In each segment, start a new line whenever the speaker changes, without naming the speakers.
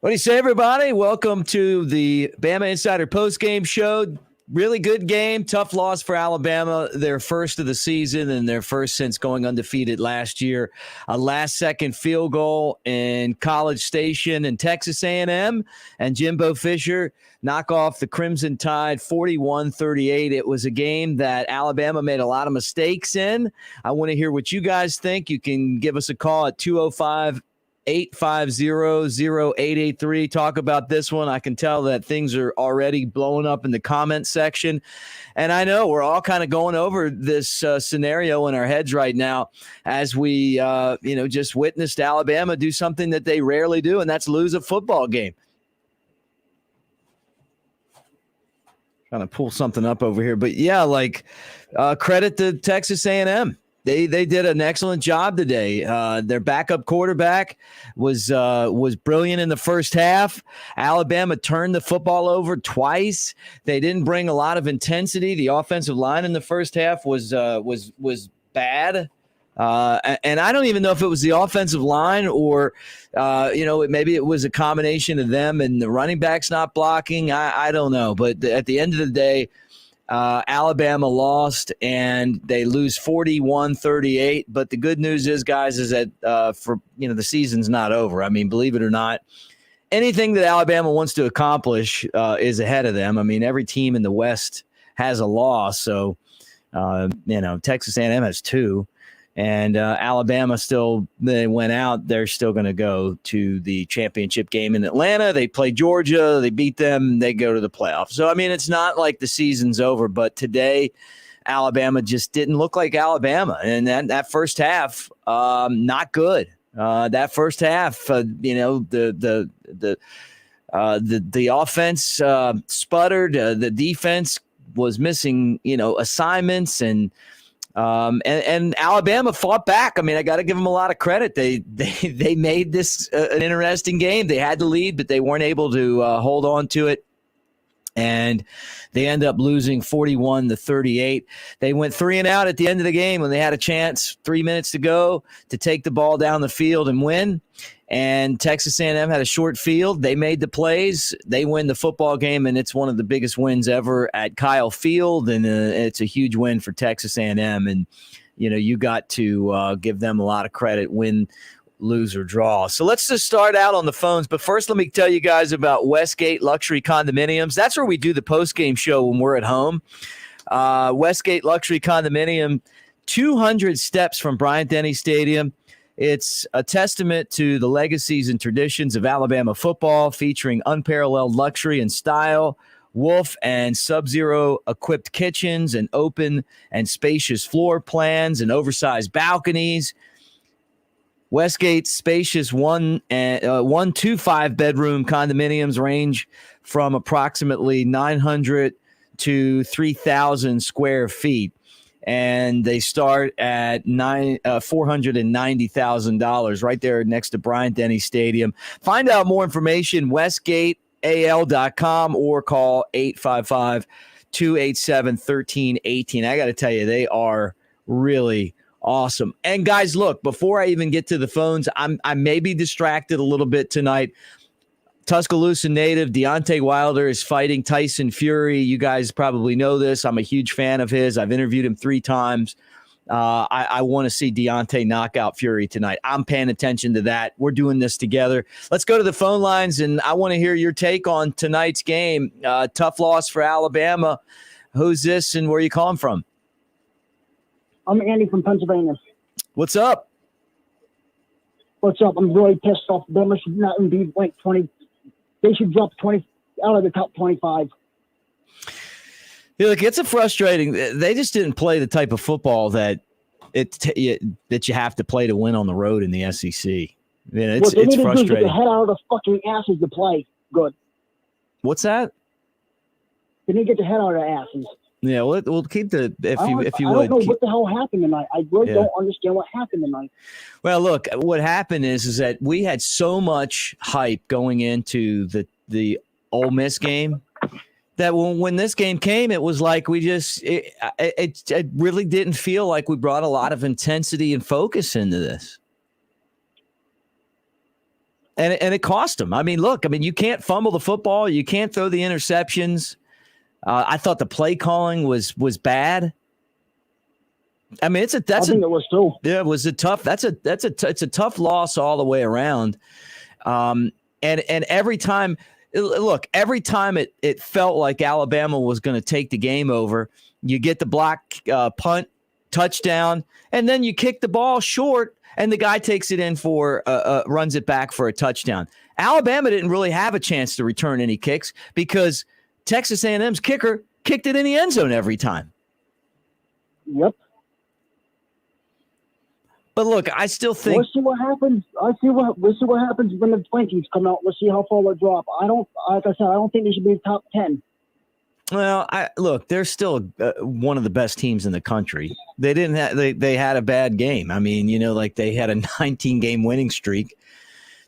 What do you say, everybody? Welcome to the Bama Insider postgame show. Really good game. Tough loss for Alabama. Their first of the season and their first since going undefeated last year. A last-second field goal in College Station and Texas A&M. And Jimbo Fisher knock off the Crimson Tide 41-38. It was a game that Alabama made a lot of mistakes in. I want to hear what you guys think. You can give us a call at 205-850-0883. Talk about this one. I can tell that things are already blowing up in the comment section. And I know we're all kind of going over this scenario in our heads right now as we, just witnessed Alabama do something that they rarely do, and that's lose a football game. Trying to pull something up over here. But, yeah, credit to Texas A&M. They did an excellent job today. Their backup quarterback was brilliant in the first half. Alabama turned the football over twice. They didn't bring a lot of intensity. The offensive line in the first half was bad. And I don't even know if it was the offensive line or, maybe it was a combination of them and the running backs not blocking. I don't know. But at the end of the day, Alabama lost, and they lose 41-38. But the good news is, guys, is that the season's not over. I mean, believe it or not, anything that Alabama wants to accomplish is ahead of them. I mean, every team in the West has a loss. So, Texas A&M has two. And Alabama still, they went out. They're still going to go to the championship game in Atlanta. They play Georgia. They beat them. They go to the playoffs. So, I mean, it's not like the season's over. But today, Alabama just didn't look like Alabama. And that first half, not good. That first half, the offense sputtered. The defense was missing, assignments and Alabama fought back. I mean, I got to give them a lot of credit. They made this an interesting game. They had the lead, but they weren't able to hold on to it. And they end up losing 41-38. They went 3-and-out at the end of the game when they had a chance, 3 minutes to go, to take the ball down the field and win. And Texas A&M had a short field. They made the plays. They win the football game, and it's one of the biggest wins ever at Kyle Field. And it's a huge win for Texas A&M. And you got to give them a lot of credit. Win, lose, or draw. So let's just start out on the phones. But first, let me tell you guys about Westgate Luxury Condominiums. That's where we do the post-game show when we're at home. Westgate Luxury Condominium, 200 steps from Bryant-Denny Stadium. It's a testament to the legacies and traditions of Alabama football, featuring unparalleled luxury and style, Wolf and Sub-Zero equipped kitchens, and open and spacious floor plans and oversized balconies. Westgate's spacious 1 to 5 bedroom condominiums range from approximately 900 to 3,000 square feet. And they start at $490,000 right there next to Bryant-Denny Stadium. Find out more information, westgateal.com, or call 855-287-1318. I got to tell you, they are really awesome. And guys, look, before I even get to the phones, I may be distracted a little bit tonight. Tuscaloosa native Deontay Wilder is fighting Tyson Fury. You guys probably know this. I'm a huge fan of his. I've interviewed him 3 times. I want to see Deontay knock out Fury tonight. I'm paying attention to that. We're doing this together. Let's go to the phone lines, and I want to hear your take on tonight's game. Tough loss for Alabama. Who's this, and where are you calling from?
I'm Andy from Pennsylvania.
What's up?
What's up? I'm really pissed off. Bama should not be ranked 20. They should drop 20 out of the top 25.
Yeah, look, it's a frustrating. They just didn't play the type of football that that you have to play to win on the road in the SEC. It's frustrating.
Get the head out of the fucking asses to play good.
What's that?
They need to get the head out of their asses.
Yeah, we'll keep the if you
would.
I
don't know what the hell happened tonight. I really don't understand what happened tonight.
Well, look, what happened is that we had so much hype going into the Ole Miss game that when this game came, it was like it really didn't feel like we brought a lot of intensity and focus into this. And it cost them. I mean, look, you can't fumble the football. You can't throw the interceptions. I thought the play calling was bad. I mean, I think it was too. Yeah, it was it's a tough loss all the way around. And every time it felt like Alabama was going to take the game over, you get the block punt, touchdown, and then you kick the ball short, and the guy takes it in for runs it back for a touchdown. Alabama didn't really have a chance to return any kicks because Texas A&M's kicker kicked it in the end zone every time.
Yep.
But look, I still think
we'll see what happens. We'll see what happens when the 20s come out. We'll see how far they drop. I don't think they should be top 10.
Well, they're still one of the best teams in the country. They didn't have, they had a bad game. I mean, they had a 19-game winning streak.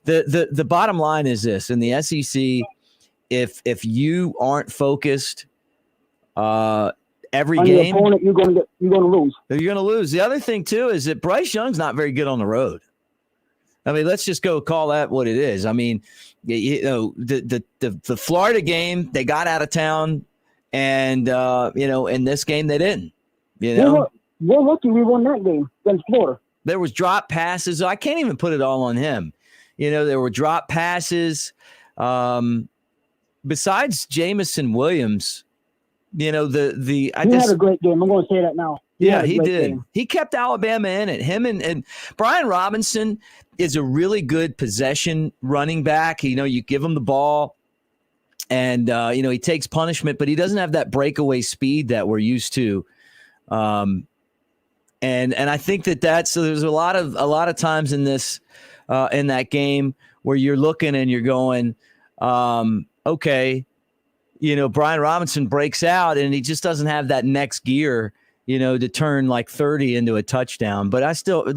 The bottom line is this: in the SEC, if you aren't focused, every game,
opponent, you're going to lose.
You're going to lose. The other thing too is that Bryce Young's not very good on the road. I mean, let's just go call that what it is. I mean, the Florida game, they got out of town. And, in this game, they didn't.
We're lucky we won that game against Florida.
There was drop passes. I can't even put it all on him. There were drop passes. Besides Jamison Williams, he had a
great game. I'm going to say that now.
He did. Game. He kept Alabama in it. Him and Brian Robinson is a really good possession running back. You give him the ball. And, he takes punishment, but he doesn't have that breakaway speed that we're used to. And I think so there's a lot of times in this, in that game where you're looking and you're going, okay, Brian Robinson breaks out and he just doesn't have that next gear, to turn like 30 into a touchdown. But I still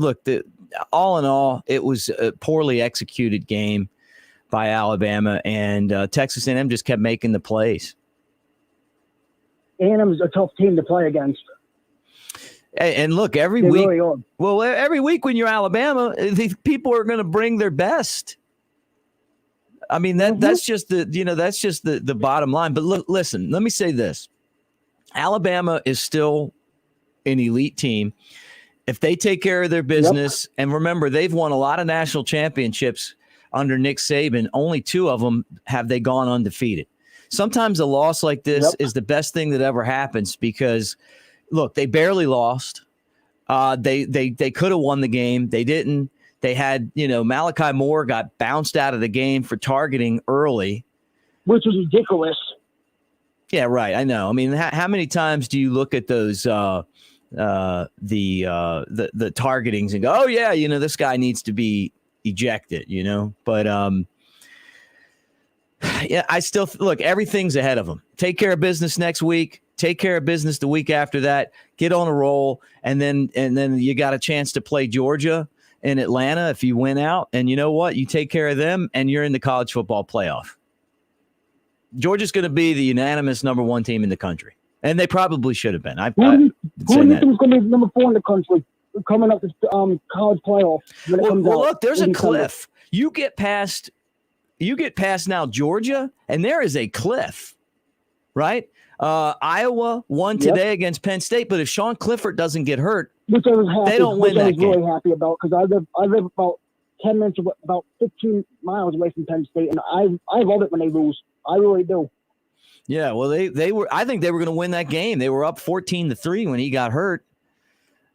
all in all, it was a poorly executed game by Alabama, and Texas A&M just kept making the plays.
A&M is a tough team to play against.
And look, every week when you're Alabama, the people are going to bring their best. I mean, that's just the bottom line. But listen, let me say this. Alabama is still an elite team. If they take care of their business, and remember, they've won a lot of national championships under Nick Saban. Only 2 of them have they gone undefeated. Sometimes a loss like this is the best thing that ever happens because, look, they barely lost. They could have won the game. They didn't. They had, Malachi Moore got bounced out of the game for targeting early.
Which is ridiculous.
Yeah, right. I know. I mean, how many times do you look at those the targetings and go, oh, yeah, this guy needs to be ejected, but I still look, everything's ahead of them. Take care of business next week, take care of business the week after that, get on a roll, and then you got a chance to play Georgia in Atlanta if you win out, and you know what, you take care of them and you're in the college football playoff. Georgia's going to be the unanimous number 1 team in the country, and they probably should have been. Who
do you think is going to be number 4 in the country coming up to college playoff?
Look, there's a cliff. You get past now Georgia, and there is a cliff, right? Iowa won today against Penn State, but if Sean Clifford doesn't get hurt, they don't win that game.
I was really happy about because I live about 10 minutes, about 15 miles away from Penn State, and I love it when they lose. I really do.
Yeah, well, they were. I think they were going to win that game. They were up 14-3 when he got hurt,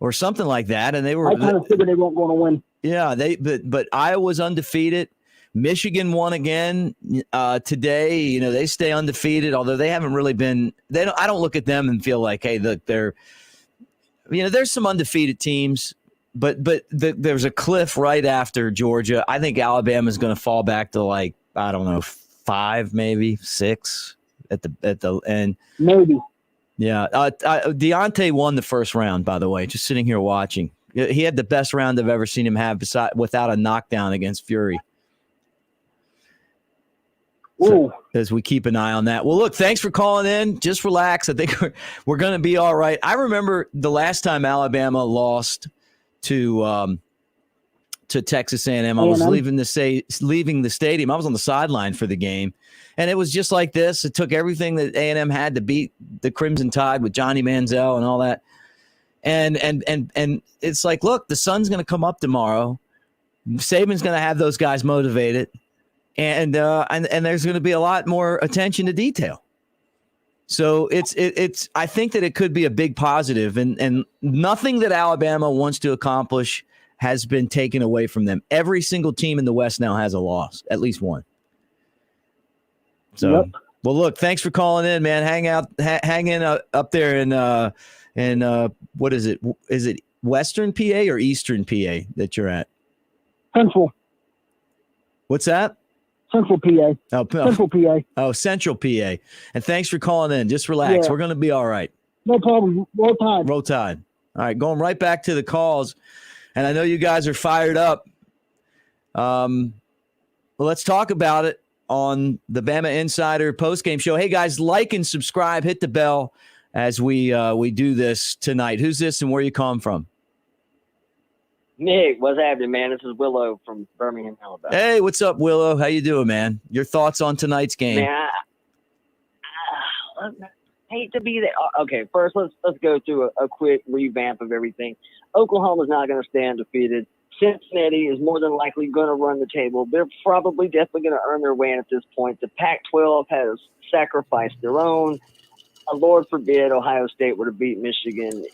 or something like that, and they were.
I kind of figured they weren't going to win.
Yeah, but Iowa's undefeated. Michigan won again today. They stay undefeated, although they haven't really been. I don't look at them and feel like, hey, look, they're. There's some undefeated teams, but there's a cliff right after Georgia. I think Alabama's going to fall back to like, I don't know, 5, maybe 6 at the end.
Maybe.
Yeah. Deontay won the first round, by the way, just sitting here watching. He had the best round I've ever seen him have without a knockdown against Fury. So, as we keep an eye on that. Well, look, thanks for calling in. Just relax. I think we're going to be all right. I remember the last time Alabama lost to to Texas A&M. I was leaving the stadium. I was on the sideline for the game, and it was just like this. It took everything that A&M had to beat the Crimson Tide with Johnny Manziel and all that. And it's like, look, the sun's going to come up tomorrow. Saban's going to have those guys motivated, and there's going to be a lot more attention to detail. So it's I think that it could be a big positive, and nothing that Alabama wants to accomplish has been taken away from them. Every single team in the West now has a loss, at least one. So, Well, look, thanks for calling in, man. Hang in up there in what is it? Is it Western PA or Eastern PA that you're at?
Central.
What's that?
Central PA. Central PA.
Oh, Central PA. And thanks for calling in. Just relax. Yeah. We're going to be all right.
No problem. Roll Tide.
Roll Tide. All right, going right back to the calls. And I know you guys are fired up. Well, let's talk about it on the Bama Insider postgame show. Hey, guys, like and subscribe. Hit the bell as we do this tonight. Who's this and where you calling from?
Nick, what's happening, man? This is Willow from Birmingham, Alabama.
Hey, what's up, Willow? How you doing, man? Your thoughts on tonight's game?
Man, I hate to be there. Okay, first let's go through a quick revamp of everything. Oklahoma's not going to stay undefeated. Cincinnati is more than likely going to run the table. They're probably definitely going to earn their way in at this point. The Pac-12 has sacrificed their own. Lord forbid Ohio State were to beat Michigan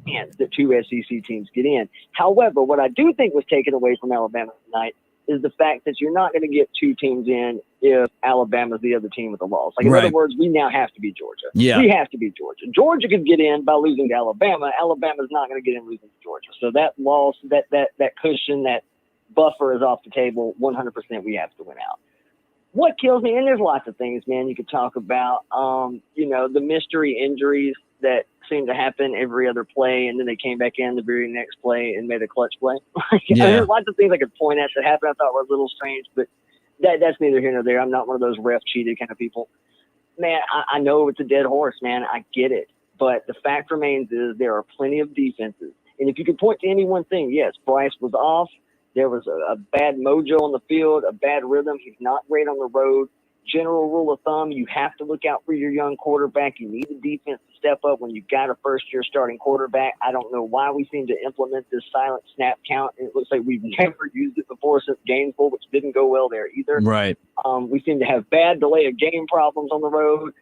and the two SEC teams get in. However, what I do think was taken away from Alabama tonight is the fact that you're not going to get two teams in if Alabama's the other team with a loss. Like, in other words, we now have to be Georgia.
Yeah.
We have to be Georgia. Georgia could get in by losing to Alabama. Alabama's not going to get in losing to Georgia. So that loss, that cushion, that buffer is off the table. 100% we have to win out. What kills me, and there's lots of things, man, you could talk about, the mystery injuries that seem to happen every other play, and then they came back in the very next play and made a clutch play. There's lots of things I could point at that happened I thought were a little strange, but that's neither here nor there. I'm not one of those ref cheated kind of people. Man, I know it's a dead horse, man. I get it. But the fact remains is there are plenty of defenses. And if you could point to any one thing, yes, Bryce was off. There was a bad mojo on the field, a bad rhythm. He's not great on the road. General rule of thumb, you have to look out for your young quarterback. You need the defense to step up when you've got a first-year starting quarterback. I don't know why we seem to implement this silent snap count. It looks like we've never used it before since Gainesville, which didn't go well there either.
Right.
We seem to have bad delay of game problems on the road.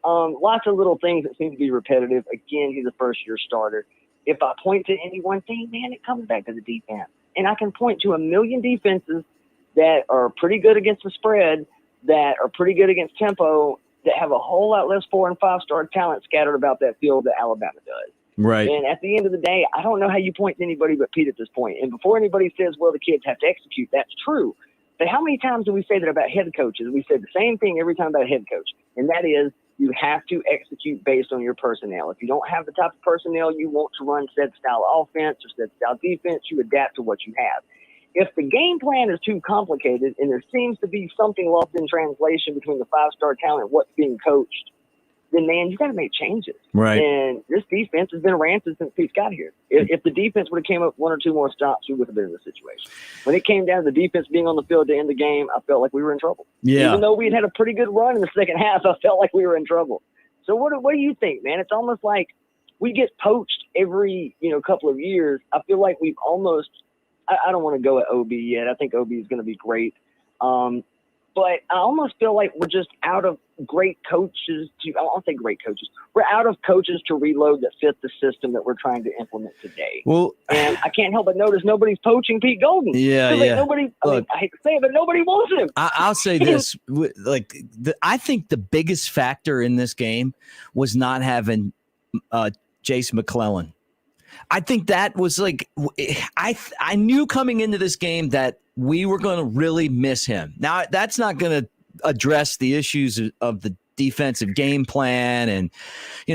Lots of little things that seem to be repetitive. Again, he's a first-year starter. If I point to any one thing, man, it comes back to the defense. And I can point to a million defenses that are pretty good against the spread, that are pretty good against tempo, that have a whole lot less 4- and 5-star talent scattered about that field that Alabama does.
Right.
And at the end of the day, I don't know how you point to anybody but Pete at this point. And before anybody says, well, the kids have to execute, that's true. But how many times do we say that about head coaches? We say the same thing every time about a head coach, and that is you have to execute based on your personnel. If you don't have the type of personnel you want to run said style offense or said style defense, you adapt to what you have. If the game plan is too complicated and there seems to be something lost in translation between the 5-star talent and what's being coached, then, man, you got to make changes.
Right.
And this defense has been rancid since Pete got here. If the defense would have came up 1 or 2 more stops, we would have been in this situation. When it came down to the defense being on the field to end the game, I felt like we were in trouble.
Yeah.
Even though we had a pretty good run in the second half, I felt like we were in trouble. So what do you think, man? It's almost like we get poached every couple of years. I feel like we've almost – I don't want to go at OB yet. I think OB is going to be great. But I almost feel like we're just out of great coaches I don't say great coaches. We're out of coaches to reload that fit the system that we're trying to implement today.
Well,
and I can't help but notice nobody's poaching Pete Golden.
Yeah.
Nobody, I hate to say it, but nobody wants him.
I'll say this. I think the biggest factor in this game was not having Jason McClellan. I think that was I knew coming into this game that we were going to really miss him. Now, that's not going to address the issues of the defensive game plan and,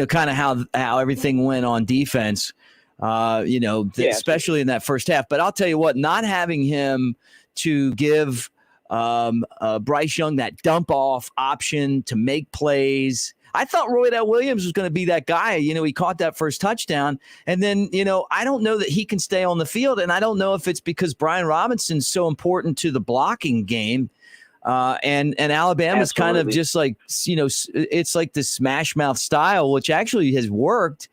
kind of how everything went on defense, especially in that first half. But I'll tell you what, not having him to give Bryce Young that dump off option to make plays, I thought Roydell Williams was going to be that guy. You know, he caught that first touchdown. And then, you know, I don't know that he can stay on the field. And I don't know if it's because Brian Robinson's so important to the blocking game. And Alabama's kind of just like, you know, it's like the smash mouth style, which actually has worked.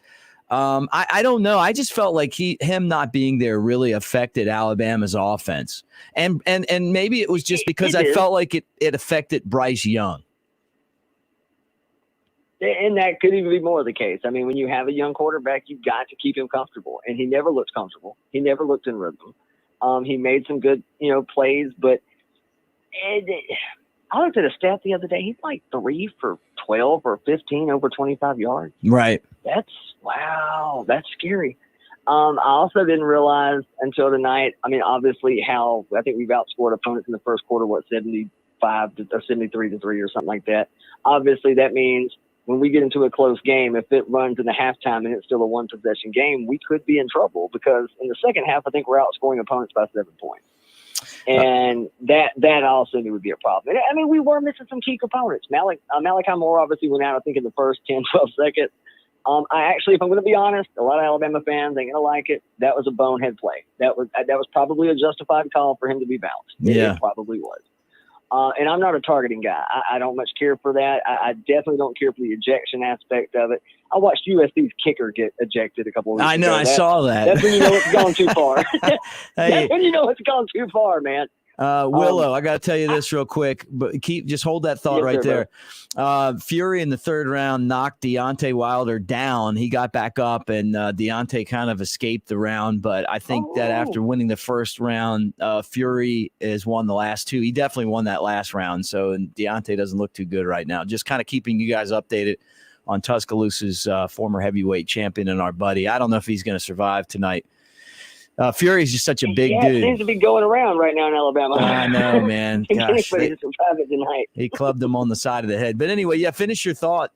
I don't know. I just felt like him not being there really affected Alabama's offense. And maybe it was just because I felt like it affected Bryce Young.
And that could even be more the case. I mean, when you have a young quarterback, you've got to keep him comfortable. And he never looked comfortable. He never looked in rhythm. He made some good, you know, plays. But I looked at a stat the other day. He's like 3 for 12 or 15 over 25 yards.
Right.
Wow. That's scary. I also didn't realize until tonight, I mean, obviously how I think we've outscored opponents in the first quarter, 75 or 73-3 or something like that. Obviously that means when we get into a close game, if it runs in the halftime and it's still a one possession game, we could be in trouble because in the second half, I think we're outscoring opponents by 7 points. And that also would be a problem. I mean, we were missing some key components. Malachi Moore obviously went out, I think, in the first 10, 12 seconds. I actually, if I'm going to be honest, a lot of Alabama fans ain't going to like it. That was a bonehead play. That was probably a justified call for him to be bounced.
Yeah.
It probably was. And I'm not a targeting guy. I don't much care for that. I definitely don't care for the ejection aspect of it. I watched USC's kicker get ejected a couple of weeks ago.
I know. I saw that.
That's when you know it's gone too far.
Hey.
That's when you know it's gone too far, man.
Willow, I got to tell you this real quick, but just hold that thought right there. Fury in the third round knocked Deontay Wilder down. He got back up, and Deontay kind of escaped the round. But I think that after winning the first round, Fury has won the last 2. He definitely won that last round. So and Deontay doesn't look too good right now. Just kind of keeping you guys updated on Tuscaloosa's former heavyweight champion and our buddy. I don't know if he's going to survive tonight. Fury's just such a big dude.
It seems to be going around right now in Alabama.
I know, man. Gosh,
to survive it tonight.
he clubbed him on the side of the head. But anyway, finish your thought.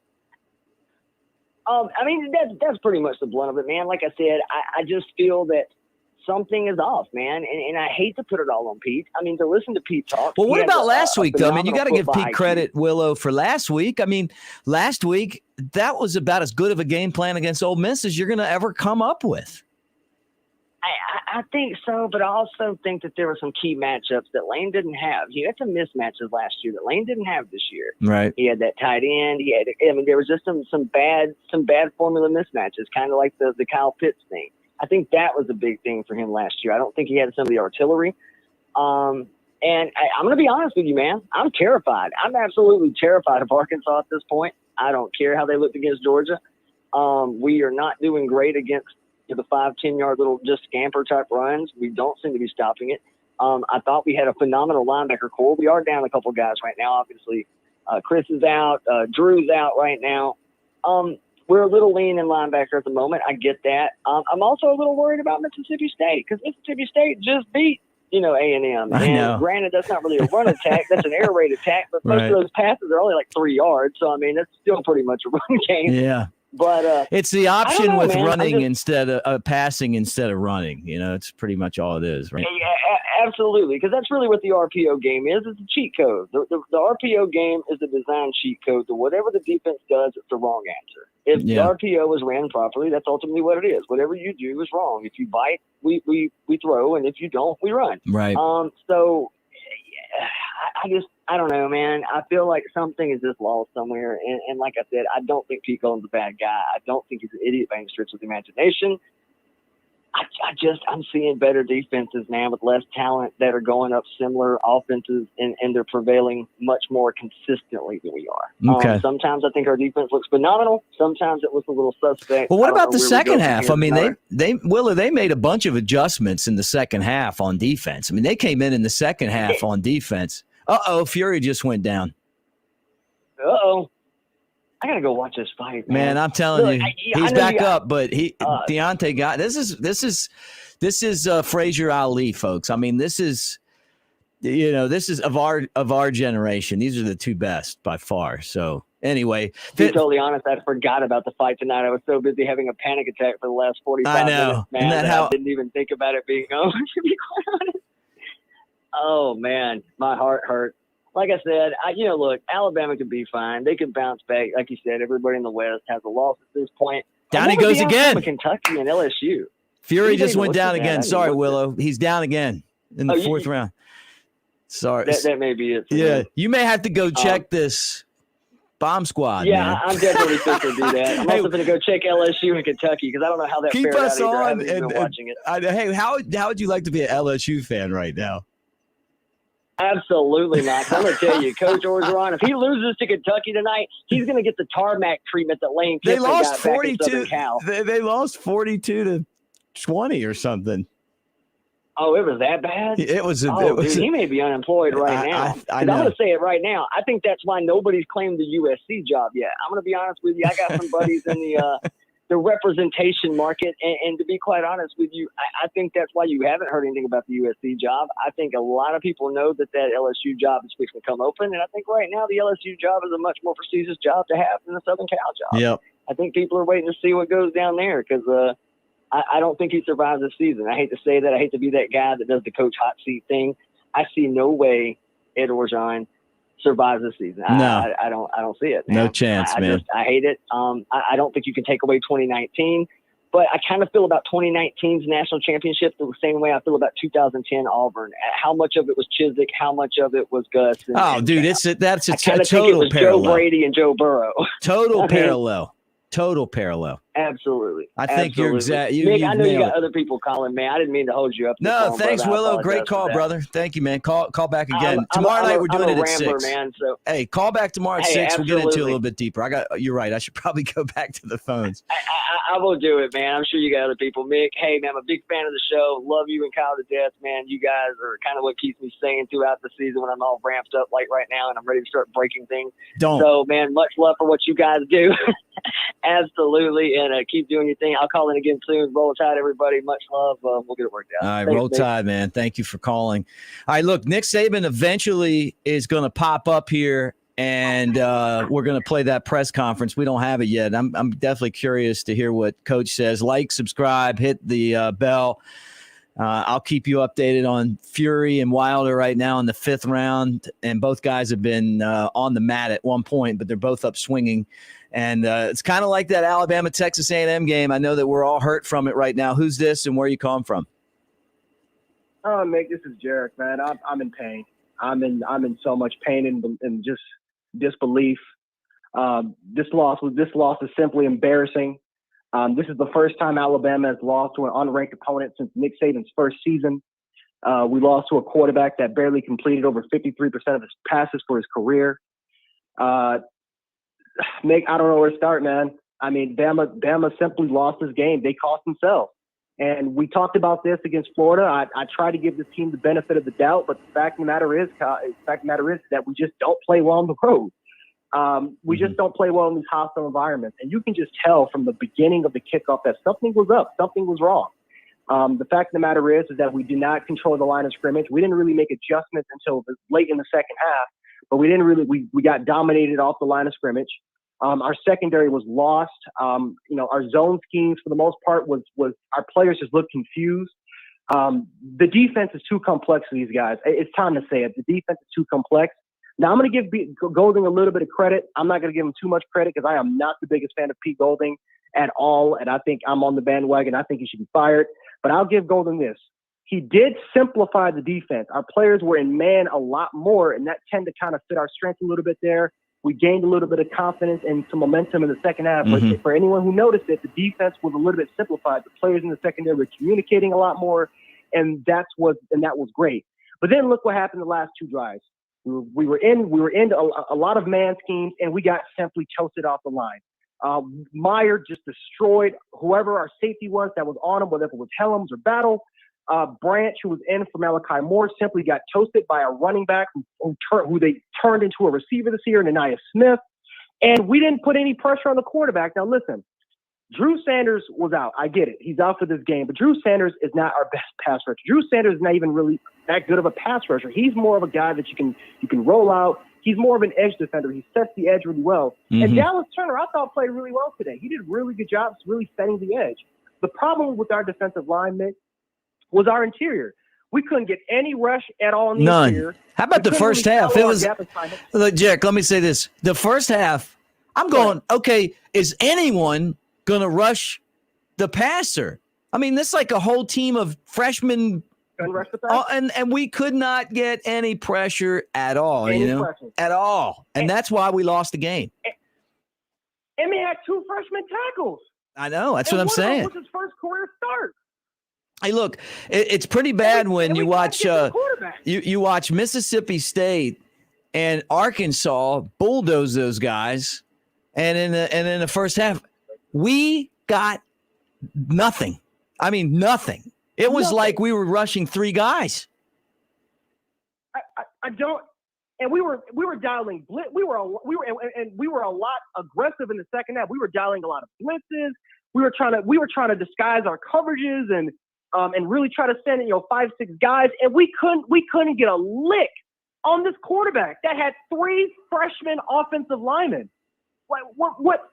I mean, that's pretty much the blunt of it, man. Like I said, I just feel that something is off, man. And I hate to put it all on Pete. I mean, to listen to Pete talk.
Well, what about last week, though? I mean, you got to give Pete credit, Willow, for last week. I mean, last week, that was about as good of a game plan against Ole Miss as you're going to ever come up with.
I think so, but I also think that there were some key matchups that Lane didn't have. He had some mismatches last year that Lane didn't have this year.
Right.
He had that tight end. There was just some bad formula mismatches, kind of like the Kyle Pitts thing. I think that was a big thing for him last year. I don't think he had some of the artillery. And I'm going to be honest with you, man. I'm terrified. I'm absolutely terrified of Arkansas at this point. I don't care how they looked against Georgia. We are not doing great against the 5-10 yard little just scamper type runs. We don't seem to be stopping it. I thought we had a phenomenal linebacker core. We are down a couple guys right now. Obviously, Chris is out. Drew's out right now. We're a little lean in linebacker at the moment. I get that. I'm also a little worried about Mississippi State because Mississippi State just beat A&M. And granted, that's not really a run attack. That's an air raid attack. But most of those passes are only like 3 yards. So, I mean, that's still pretty much a run game.
Yeah.
But
it's the option with running instead of passing instead of running. It's pretty much all it is, right?
Yeah, absolutely, because that's really what the RPO game is. It's a cheat code. The RPO game is a design cheat code. So whatever the defense does, it's the wrong answer. If the RPO is ran properly, that's ultimately what it is. Whatever you do is wrong. If you bite, we throw, and if you don't, we run.
Right.
So I don't know, man. I feel like something is just lost somewhere. And like I said, I don't think Pete Cohen's a bad guy. I don't think he's an idiot by any stretch of the imagination. I'm seeing better defenses, man, with less talent that are going up similar offenses and they're prevailing much more consistently than we are.
Okay.
Sometimes I think our defense looks phenomenal. Sometimes it looks a little suspect.
Well, what about the second half? I mean, they made a bunch of adjustments in the second half on defense. I mean, they came in the second half on defense. Fury just went down.
I gotta go watch this fight,
man. I'm telling you, he's back up, but Deontay got this is Frazier Ali, folks. I mean, this is of our generation. These are the two best by far. So anyway,
to be totally honest, I forgot about the fight tonight. I was so busy having a panic attack for the last 45 minutes, man. I didn't even think about it being over, to be quite honest. Oh man, my heart hurt. like I said, look, Alabama could be fine. They can bounce back. Like you said, everybody in the West has a loss at this point.
Down he goes again.
Kentucky and LSU.
Fury just went down again. Sorry, Willow. He's down again in the fourth round. Sorry.
That may be it.
Yeah, you may have to go check this bomb squad.
Yeah,
man.
I'm definitely supposed to do that. I'm also going to go check LSU and Kentucky because I don't know how that
keep
fared
us
out
on.
I haven't even been watching it.
Hey, how would you like to be an LSU fan right now?
Absolutely not. I'm going to tell you, Coach Orgeron, if he loses to Kentucky tonight, he's going to get the tarmac treatment that Lane Kiffin got 42. Back in Southern Cal.
They lost 42-20 or something.
Oh, it was that bad?
It was.
Dude, he may be unemployed right now. I'm going to say it right now. I think that's why nobody's claimed the USC job yet. I'm going to be honest with you. I got some buddies in the representation market, and to be quite honest with you, I think that's why you haven't heard anything about the USC job. I think a lot of people know that LSU job is fixing to come open, and I think right now the LSU job is a much more prestigious job to have than the Southern Cal job.
Yep.
I think people are waiting to see what goes down there because I don't think he survives this season. I hate to say that. I hate to be that guy that does the coach hot seat thing. I see no way Ed Orgeron survives this season.
No.
I don't see it.
Man. No chance, man.
I hate it. I don't think you can take away 2019, but I kind of feel about 2019's national championship the same way I feel about 2010 Auburn. How much of it was Chiswick? How much of it was Gus?
Dude, that's a total
think it
parallel.
Joe Brady and Joe Burrow.
Total parallel. Total parallel.
Absolutely.
I think you're exactly.
Nick, I know you got other people calling, man. I didn't mean to hold you up.
No, thanks, Willow. Great call, brother. Thank you, man. Call back again. Tomorrow night we're doing it at 6.
Man, so.
Hey, call back tomorrow at 6. We'll get into it a little bit deeper. You're right. I should probably go back to the phones.
I will do it, man. I'm sure you got other people. Mick, hey, man, I'm a big fan of the show. Love you and Kyle to death, man. You guys are kind of what keeps me sane throughout the season when I'm all ramped up like right now and I'm ready to start breaking things. So, man, much love for what you guys do. Absolutely. And keep doing your thing. I'll call in again soon. Roll Tide, everybody. Much love. We'll get it worked out.
All right,
Thanks,
Roll Tide, man. Thank you for calling. All right, look, Nick Saban eventually is going to pop up here, and we're going to play that press conference. We don't have it yet. I'm definitely curious to hear what Coach says. Like, subscribe, hit the bell. I'll keep you updated on Fury and Wilder right now in the 5th round, and both guys have been on the mat at one point, but they're both up swinging. And it's kind of like that Alabama-Texas A&M game. I know that we're all hurt from it right now. Who's this and where you calling from?
Oh, Mick, this is Jarek, man. I'm in pain. I'm in so much pain and just disbelief. This loss is simply embarrassing. This is the first time Alabama has lost to an unranked opponent since Nick Saban's first season. We lost to a quarterback that barely completed over 53% of his passes for his career. Mick, I don't know where to start, man. I mean, Bama simply lost this game. They cost themselves. And we talked about this against Florida. I try to give this team the benefit of the doubt, but the fact of the matter is that we just don't play well on the road. We just don't play well in these hostile environments. And you can just tell from the beginning of the kickoff that something was up, something was wrong. The fact of the matter is that we did not control the line of scrimmage. We didn't really make adjustments until late in the second half, but we got dominated off the line of scrimmage. Our secondary was lost. Our zone schemes for the most part was our players just looked confused. The defense is too complex for these guys. It's time to say it. The defense is too complex. Now, I'm going to give Golding a little bit of credit. I'm not going to give him too much credit because I am not the biggest fan of Pete Golding at all, and I think I'm on the bandwagon. I think he should be fired. But I'll give Golding this. He did simplify the defense. Our players were in man a lot more, and that tended to kind of fit our strength a little bit there. We gained a little bit of confidence and some momentum in the second half.
Mm-hmm.
But for anyone who noticed it, the defense was a little bit simplified. The players in the secondary were communicating a lot more, and that was great. But then look what happened the last 2 drives. We were in a lot of man schemes, and we got simply toasted off the line. Meyer just destroyed whoever our safety was that was on him, whether it was Helms or Battle. Branch, who was in for Malachi Moore, simply got toasted by a running back who they turned into a receiver this year, Ananias Smith. And we didn't put any pressure on the quarterback. Now, listen, Drew Sanders was out. I get it. He's out for this game. But Drew Sanders is not our best pass rusher. Drew Sanders is not even really that good of a pass rusher. He's more of a guy that you can roll out. He's more of an edge defender. He sets the edge really well. Mm-hmm. And Dallas Turner, I thought, played really well today. He did a really good job really setting the edge. The problem with our defensive line, Mick, was our interior. We couldn't get any rush at all in the
None.
interior.
How about the first half? It was look, Jack. Let me say this: the first half, I'm going, okay. Is anyone going to rush the passer? I mean, this is like a whole team of freshmen, and we could not get any pressure at all. At all, and that's why we lost the game.
And they had 2 freshman tackles.
I know. That's what I'm saying.
It was his first career start.
Hey, look, it's pretty bad when you watch you watch Mississippi State and Arkansas bulldoze those guys, and in the first half, we got nothing. I mean, nothing. It was like we were rushing 3 guys.
I don't. And we were dialing blitz. We were a lot aggressive in the second half. We were dialing a lot of blitzes. We were trying to disguise our coverages and really try to send 5, 6 guys. And we couldn't get a lick on this quarterback that had 3 freshman offensive linemen. What?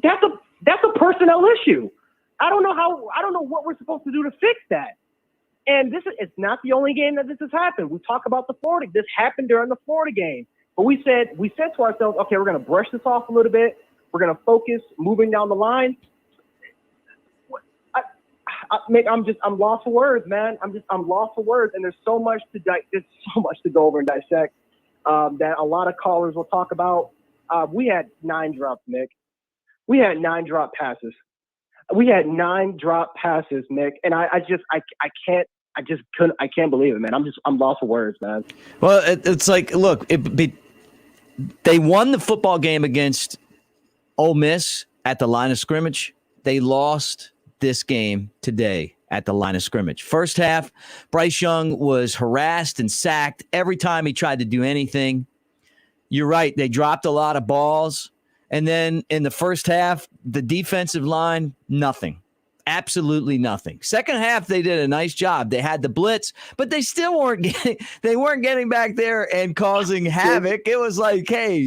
That's a personnel issue. I don't know what we're supposed to do to fix that. And it's not the only game that this has happened. We talk about the Florida. This happened during the Florida game. But we said to ourselves, okay, we're going to brush this off a little bit. We're going to focus moving down the line. I'm lost for words, man. I'm lost for words. And there's so much to go over and dissect that a lot of callers will talk about. We had 9 drops, Mick. We had 9 drop passes. We had 9 drop passes, Nick, and I can't believe it, man. I'm lost for words, man.
Well, it's like, look, they won the football game against Ole Miss at the line of scrimmage. They lost this game today at the line of scrimmage. First half, Bryce Young was harassed and sacked every time he tried to do anything. You're right. They dropped a lot of balls. And then in the first half, the defensive line, nothing. Absolutely nothing. Second half, they did a nice job. They had the blitz, but they still weren't getting back there and causing havoc. It was like, hey,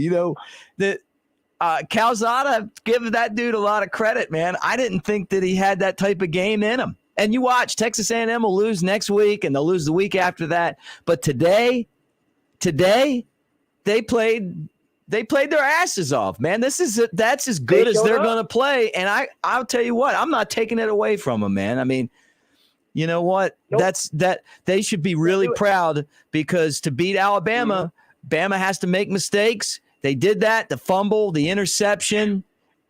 Calzada, give that dude a lot of credit, man. I didn't think that he had that type of game in him. And you watch, Texas A&M will lose next week, and they'll lose the week after that. But today, they played their asses off, man. That's as good as they're going to play. And I'll tell you what, I'm not taking it away from them, man. I mean, you know what? Nope. They should be really proud, because to beat Alabama, Bama has to make mistakes. They did that, the fumble, the interception,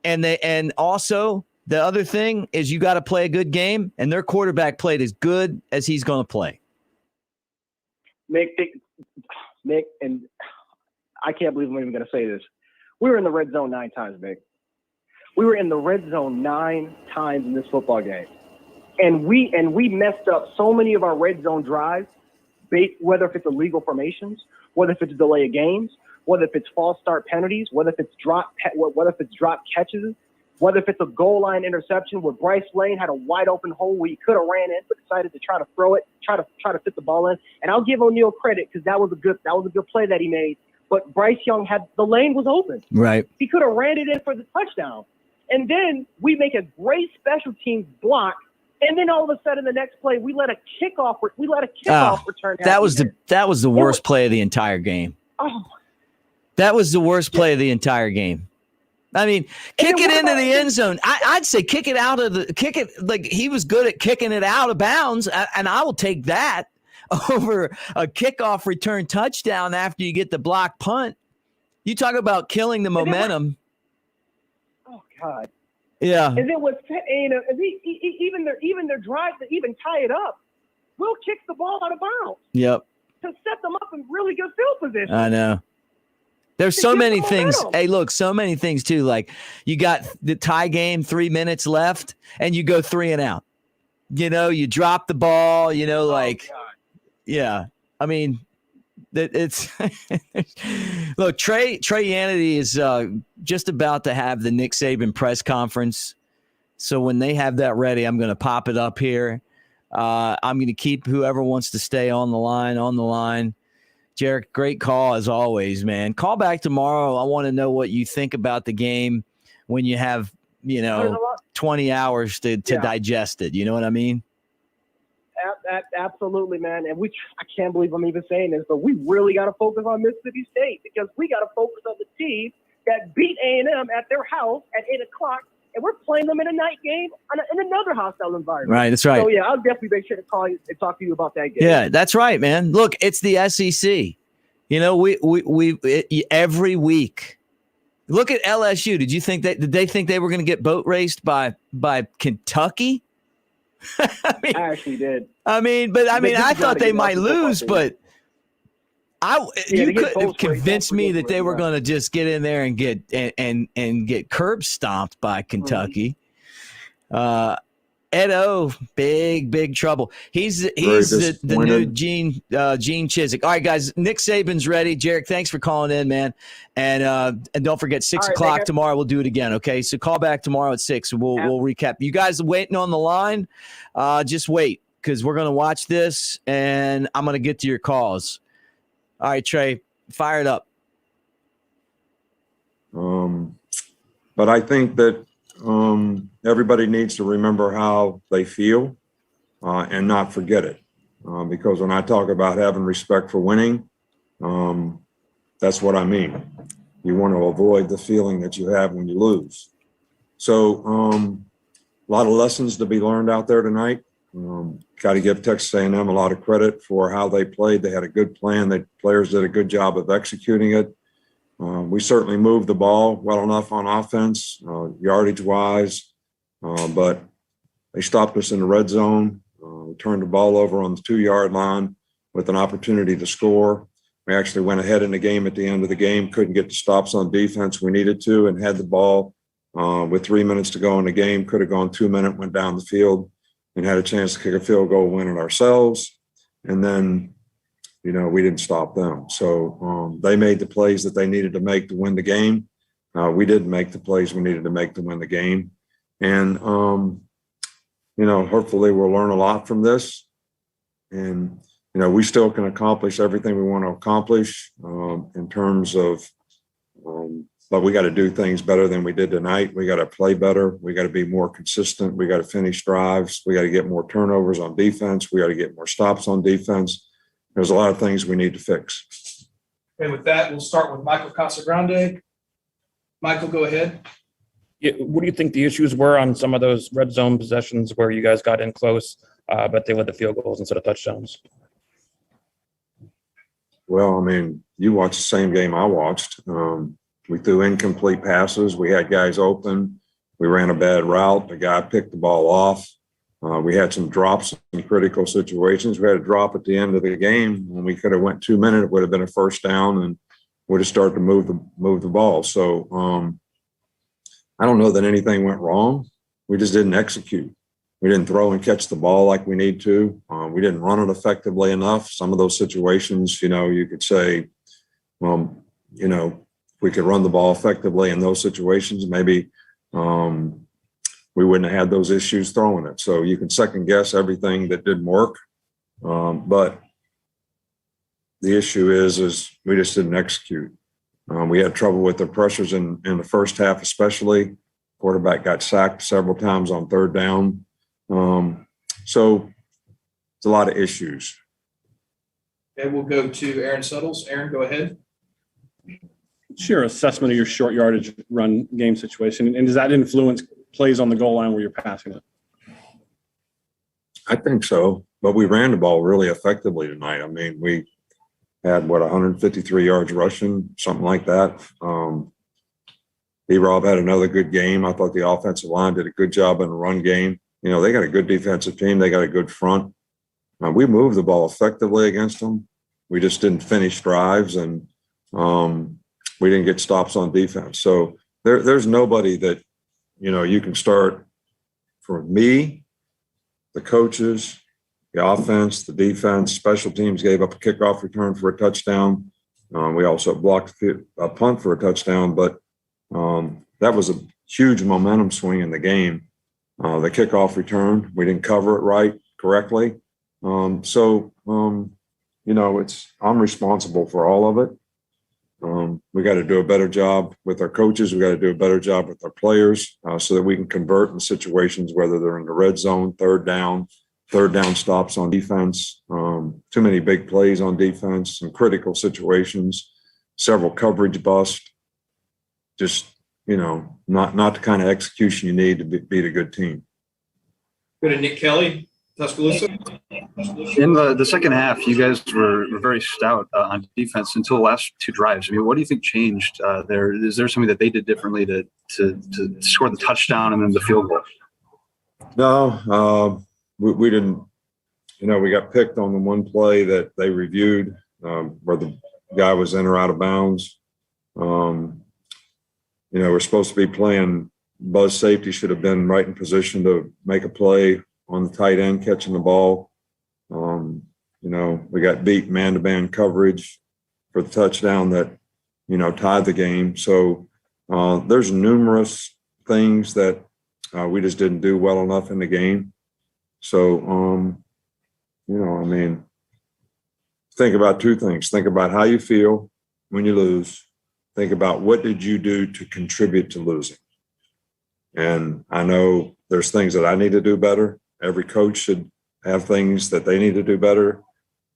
and also the other thing is you got to play a good game, and their quarterback played as good as he's going to play.
Mick, and I can't believe I'm even going to say this. We were in the red zone 9 times, Mick. We were in the red zone 9 times in this football game. And we messed up so many of our red zone drives, whether if it's illegal formations, whether if it's delay of games, whether if it's false start penalties, whether if it's drop catches, whether if it's a goal line interception where Bryce Lane had a wide open hole where he could have ran in but decided to try to throw it, try to fit the ball in. And I'll give O'Neal credit, because that was a good play that he made. But Bryce Young the lane was open.
Right.
He could have ran it in for the touchdown. And then we make a great special teams block. And then all of a sudden, the next play, we let a kickoff return.
That was the worst play of the entire game.
Oh,
that was the worst play of the entire game. I mean, kick it into the end zone. I'd say kick it like he was good at kicking it out of bounds, and I will take that over a kickoff return touchdown after you get the block punt. You talk about killing the momentum.
Oh God.
Yeah.
And then even their drive to even tie it up, Will kicks the ball out of bounds.
Yep.
To set them up in really good field position.
I know. There's so many things. Hey, look, so many things too. Like you got the tie game, 3 minutes left, and you go 3 and out. You drop the ball. Yeah. I mean, it's look. Trey Yanity is just about to have the Nick Saban press conference. So when they have that ready, I'm going to pop it up here. I'm going to keep whoever wants to stay on the line. Jarek, great call as always, man. Call back tomorrow. I want to know what you think about the game when you have, 20 hours to digest it. You know what I mean?
Absolutely, man. And I can't believe I'm even saying this, but we really got to focus on Mississippi State because we got to focus on the team that beat A&M at their house at 8 o'clock, and we're playing them in a night game in another hostile environment.
Right, that's right.
So, yeah, I'll definitely make sure to call you and talk to you about that game.
Yeah, that's right, man. Look, it's the SEC. You know, we every week. Look at LSU. Did they think they were going to get boat raced by Kentucky?
I actually did.
I thought they might lose, but you couldn't have convinced me that they were going to just get in there and get curb stomped by Kentucky. Ed O, big trouble. He's the new Gene Chizik. All right, guys. Nick Saban's ready. Jarek, thanks for calling in, man. And don't forget 6 o'clock tomorrow. We'll do it again. Okay, so call back tomorrow at 6. We'll recap. You guys waiting on the line? Just wait because we're gonna watch this and I'm gonna get to your calls. All right, Trey, fire it up.
But I think that everybody needs to remember how they feel and not forget it. Because when I talk about having respect for winning, that's what I mean. You want to avoid the feeling that you have when you lose. So a lot of lessons to be learned out there tonight. Got to give Texas A&M a lot of credit for how they played. They had a good plan. The players did a good job of executing it. We certainly moved the ball well enough on offense, yardage-wise, but they stopped us in the red zone. We turned the ball over on the 2-yard line with an opportunity to score. We actually went ahead in the game at the end of the game, couldn't get the stops on defense we needed to, and had the ball with 3 minutes to go in the game. Could have gone 2 minutes, went down the field, and had a chance to kick a field goal, win it ourselves. And then, we didn't stop them. So they made the plays that they needed to make to win the game. We didn't make the plays we needed to make to win the game. And, hopefully we'll learn a lot from this. And, we still can accomplish everything we want to accomplish in terms of, but we got to do things better than we did tonight. We got to play better. We got to be more consistent. We got to finish drives. We got to get more turnovers on defense. We got to get more stops on defense. There's a lot of things we need to fix.
Okay, with that, we'll start with Michael Casagrande. Michael, go ahead.
Yeah, what do you think the issues were on some of those red zone possessions where you guys got in close, but they led to field goals instead of touchdowns?
Well, you watched the same game I watched. We threw incomplete passes. We had guys open. We ran a bad route. The guy picked the ball off. We had some drops in critical situations. We had a drop at the end of the game when we could have went 2 minutes. It would have been a first down and would have started to move the ball. So I don't know that anything went wrong. We just didn't execute. We didn't throw and catch the ball like we need to. We didn't run it effectively enough. Some of those situations, you could say, well, if we could run the ball effectively in those situations, maybe we wouldn't have had those issues throwing it. So you can second guess everything that didn't work. But the issue is we just didn't execute. We had trouble with the pressures in the first half, especially. Quarterback got sacked several times on third down. So it's a lot of issues.
Okay, we'll go to Aaron Suttles. Aaron, go ahead.
What's your assessment of your short yardage run game situation? And does that influence plays on the goal line where you're passing it?
I think so, but we ran the ball really effectively tonight. We had 153 yards rushing, something like that. B-Rob had another good game. I thought the offensive line did a good job in the run game. They got a good defensive team. They got a good front. We moved the ball effectively against them. We just didn't finish drives, and we didn't get stops on defense. So there's nobody that, you can start from me, the coaches, the offense, the defense. Special teams gave up a kickoff return for a touchdown. We also blocked a punt for a touchdown, but that was a huge momentum swing in the game. The kickoff return, we didn't cover it correctly. I'm responsible for all of it. We got to do a better job with our coaches. We got to do a better job with our players so that we can convert in situations, whether they're in the red zone, third down, third down stops on defense, too many big plays on defense in critical situations, several coverage busts. Just, not the kind of execution you need to beat a good team.
Go to Nick Kelly, Tuscaloosa.
In the second half, you guys were very stout on defense until the last two drives. I mean, what do you think changed there? Is there something that they did differently to score the touchdown and then the field goal?
No, we didn't. We got picked on the one play that they reviewed where the guy was in or out of bounds. We're supposed to be playing buzz safety, should have been right in position to make a play on the tight end catching the ball. We got beat man-to-man coverage for the touchdown that, tied the game. So there's numerous things that we just didn't do well enough in the game. So, think about two things. Think about how you feel when you lose. Think about what did you do to contribute to losing. And I know there's things that I need to do better. Every coach should have things that they need to do better.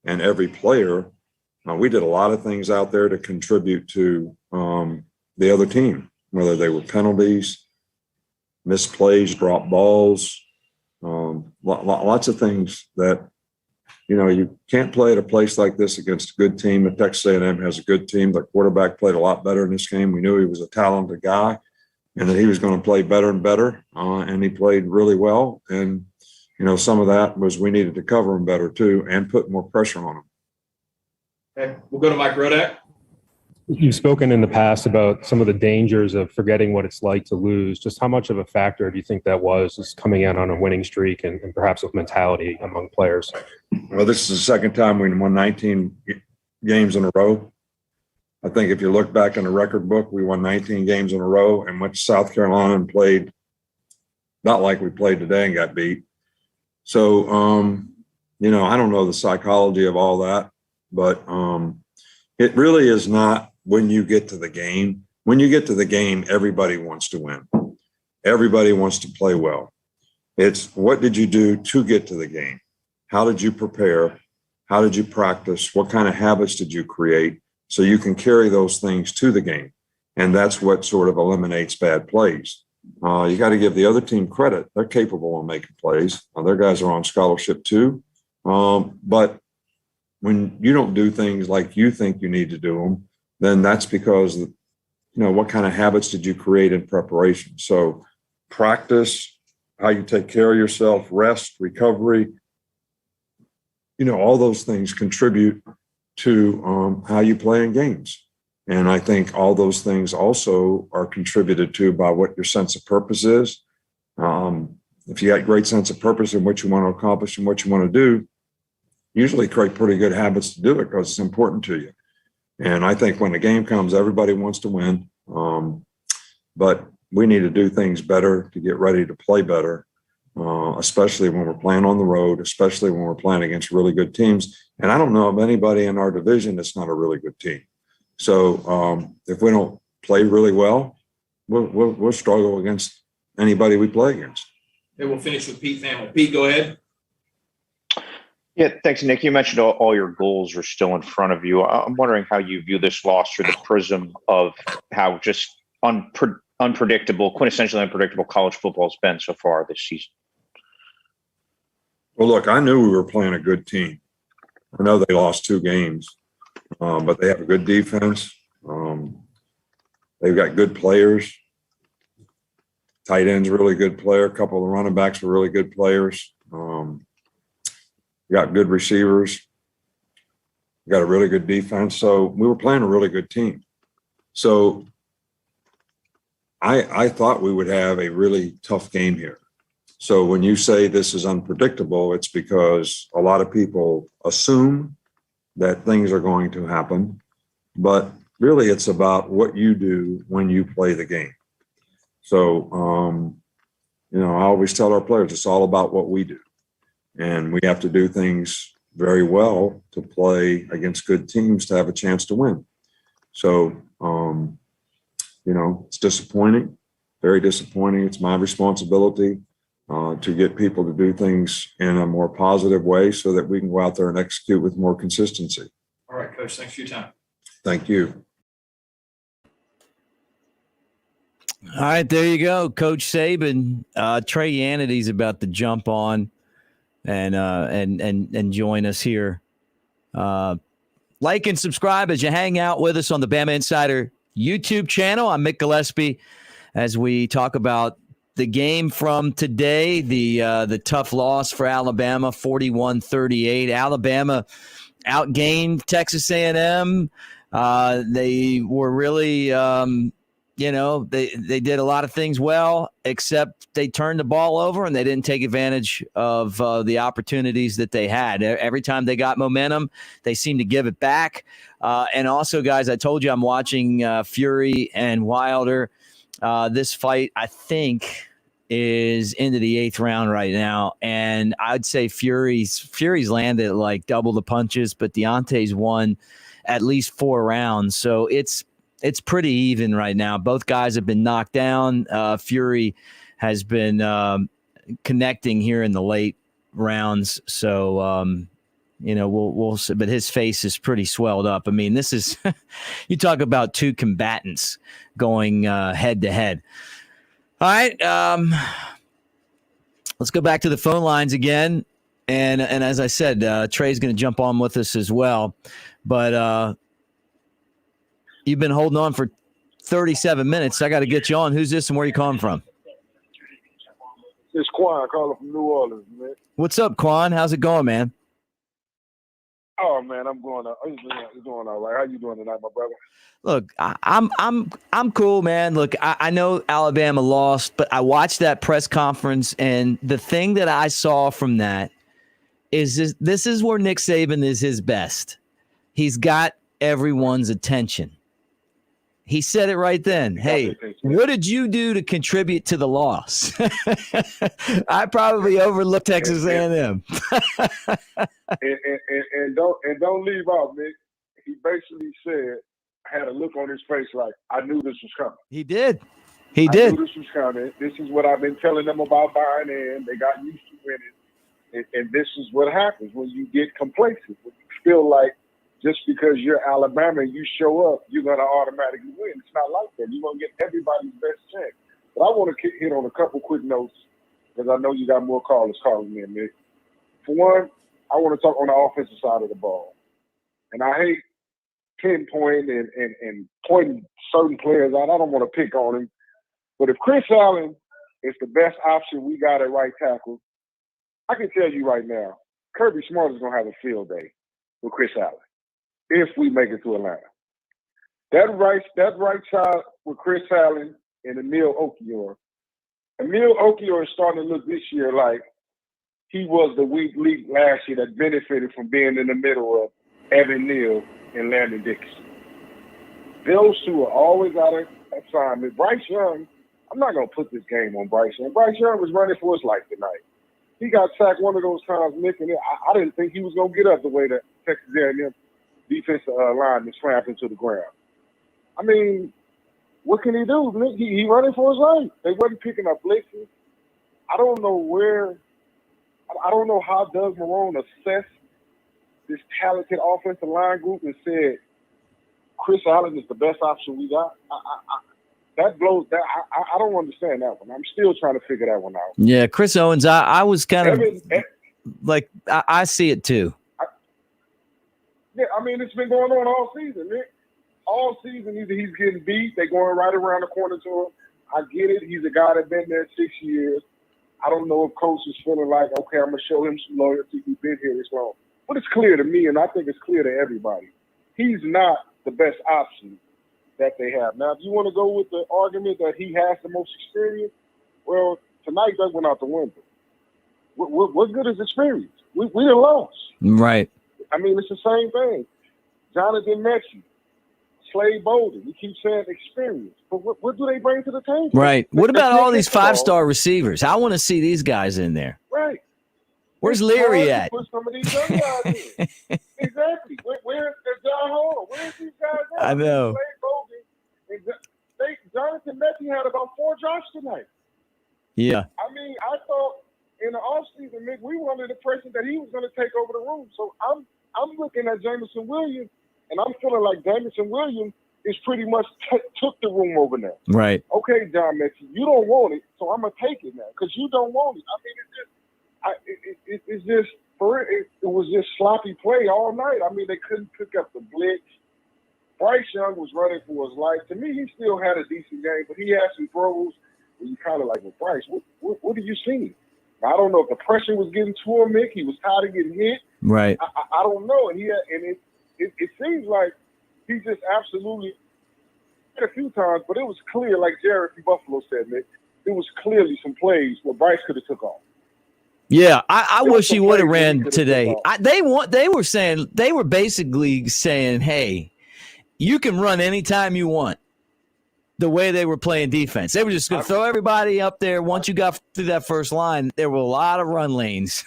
And every player, we did a lot of things out there to contribute to the other team, whether they were penalties, missed plays, dropped balls, lots of things that, you can't play at a place like this against a good team. The Texas A&M has a good team. The quarterback played a lot better in this game. We knew he was a talented guy and that he was going to play better and better, and he played really well. And, some of that was we needed to cover him better too and put more pressure on him.
Okay, we'll go to Mike Rodak.
You've spoken in the past about some of the dangers of forgetting what it's like to lose. Just how much of a factor do you think that was, just coming in on a winning streak and perhaps with mentality among players?
Well, this is the second time we won 19 games in a row. I think if you look back in the record book, we won 19 games in a row and went to South Carolina and played not like we played today and got beat. So, I don't know the psychology of all that, but it really is not when you get to the game. When you get to the game, everybody wants to win. Everybody wants to play well. It's what did you do to get to the game? How did you prepare? How did you practice? What kind of habits did you create so you can carry those things to the game? And that's what sort of eliminates bad plays. You got to give the other team credit. They're capable of making plays. Their guys are on scholarship too. But when you don't do things like you think you need to do them, then that's because, what kind of habits did you create in preparation? So practice, how you take care of yourself, rest, recovery, all those things contribute to how you play in games. And I think all those things also are contributed to by what your sense of purpose is. If you got great sense of purpose in what you want to accomplish and what you want to do, usually create pretty good habits to do it because it's important to you. And I think when the game comes, everybody wants to win. But we need to do things better to get ready to play better, especially when we're playing on the road, especially when we're playing against really good teams. And I don't know of anybody in our division that's not a really good team. So if we don't play really well, we'll struggle against anybody we play against.
And we'll finish with Pete Thamel. Pete, go ahead.
Yeah, thanks, Nick. You mentioned all your goals are still in front of you. I'm wondering how you view this loss through the prism of how just unpredictable, quintessentially unpredictable college football has been so far this season.
Well, look, I knew we were playing a good team. I know they lost 2 games, but they have a good defense. They've got good players. Tight end's a really good player. A couple of the running backs are really good players. Got good receivers. Got a really good defense. So we were playing a really good team. So I thought we would have a really tough game here. So when you say this is unpredictable, it's because a lot of people assume that things are going to happen, but really it's about what you do when you play the game. So, I always tell our players, it's all about what we do. And we have to do things very well to play against good teams to have a chance to win. So, it's disappointing, very disappointing. It's my responsibility. to get people to do things in a more positive way so that we can go out there and execute with more consistency.
All right, Coach, thanks for your time.
Thank you.
All right, there you go, Coach Saban. Trey Yanity's about to jump on and join us here. Like and subscribe as you hang out with us on the Bama Insider YouTube channel. I'm Mick Gillispie as we talk about the game from today, the tough loss for Alabama, 41-38. Alabama outgained Texas A&M. They were really, they did a lot of things well, except they turned the ball over and they didn't take advantage of the opportunities that they had. Every time they got momentum, they seemed to give it back. And also, guys, I told you I'm watching Fury and Wilder. This fight, I think, is into the 8th round right now. And I'd say Fury's landed like double the punches, but Deontay's won at least 4 rounds. So it's pretty even right now. Both guys have been knocked down. Fury has been connecting here in the late rounds. So, we'll see. But his face is pretty swelled up. I mean, this is you talk about 2 combatants going head to head. All right, let's go back to the phone lines again. And as I said, Trey's going to jump on with us as well. But you've been holding on for 37 minutes. I got to get you on. Who's this and where you calling from?
It's Quan calling from New Orleans, man.
What's up, Quan? How's it going, man?
Oh man, I'm going all right. How you doing tonight, my brother?
Look, I'm cool, man. Look, I know Alabama lost, but I watched that press conference, and the thing that I saw from that is this is where Nick Saban is his best. He's got everyone's attention. He said it right then. Hey, what did you do to contribute to the loss? I probably overlooked Texas A&M.
and don't leave out, Nick. He basically said, had a look on his face like, I knew this was coming.
He did.
I knew this was coming. This is what I've been telling them about buying in. They got used to winning. And this is what happens when you get complacent. When you feel like just because you're Alabama and you show up, you're going to automatically win. It's not like that. You're going to get everybody's best chance. But I want to hit on a couple quick notes because I know you got more callers calling in, Nick. For one, I want to talk on the offensive side of the ball. And I hate pinpointing and pointing certain players out. I don't want to pick on him. But if Chris Allen is the best option we got at right tackle, I can tell you right now, Kirby Smart is going to have a field day with Chris Allen if we make it to Atlanta. That right side with Chris Allen and Emil Okior. Emil Okior is starting to look this year like he was the weak link last year that benefited from being in the middle of Evan Neal and Landon Dixon. Those two are always out of assignment. Bryce Young, I'm not going to put this game on Bryce Young. Bryce Young was running for his life tonight. He got sacked one of those times, Nick, and I didn't think he was going to get up the way that Texas A&M defensive line is slammed into the ground. I mean, what can he do, Nick? He running for his life. They wasn't picking up blitzes. I don't know how Doug Marrone assessed this talented offensive line group and said Chris Allen is the best option we got. That blows. I don't understand that one. I'm still trying to figure that one out.
Yeah, Chris Owens. I was kind of like I see it too.
I mean, it's been going on all season, Nick. All season, either he's getting beat, they're going right around the corner to him. I get it. He's a guy that's been there 6 years. I don't know if coach is feeling like, okay, I'm going to show him some loyalty. He's been here this long. But it's clear to me, and I think it's clear to everybody, he's not the best option that they have. Now, if you want to go with the argument that he has the most experience, well, tonight that went out the window. What good is experience? We done lost.
Right.
I mean, it's the same thing. Jonathan Mechie, Slade Bolden. You keep saying experience, but what do they bring to the table?
Right. What about all these 5-star receivers? I want to see these guys in there.
Right.
Where's Leary at?
Put some of these young guys in. Exactly. Where's John Hall? Where's these guys at?
I know.
Slade Bolden. Jonathan Mechie had about 4 drops tonight.
Yeah.
I mean, I thought that he was going to take over the room. So I'm looking at Jameson Williams, and I'm feeling like Jameson Williams is pretty much took the room over now.
Right.
Okay, John Messi, you don't want it, so I'm gonna take it now because you don't want it. I mean, it's just it was just sloppy play all night. I mean, they couldn't pick up the blitz. Bryce Young was running for his life. To me, he still had a decent game, but he had some throws where you kind of like, well, Bryce, what did you see? I don't know if the pressure was getting to him, Mick. He was tired of getting hit.
Right.
I don't know, and it seems like he just absolutely hit a few times, but it was clear, like Jared from Buffalo said, Mick, it was clearly some plays where Bryce could have took off.
Yeah, I wish he would have ran today. They were basically saying, hey, you can run anytime you want. The way they were playing defense, they were just going to throw everybody up there. Once you got through that first line, there were a lot of run lanes.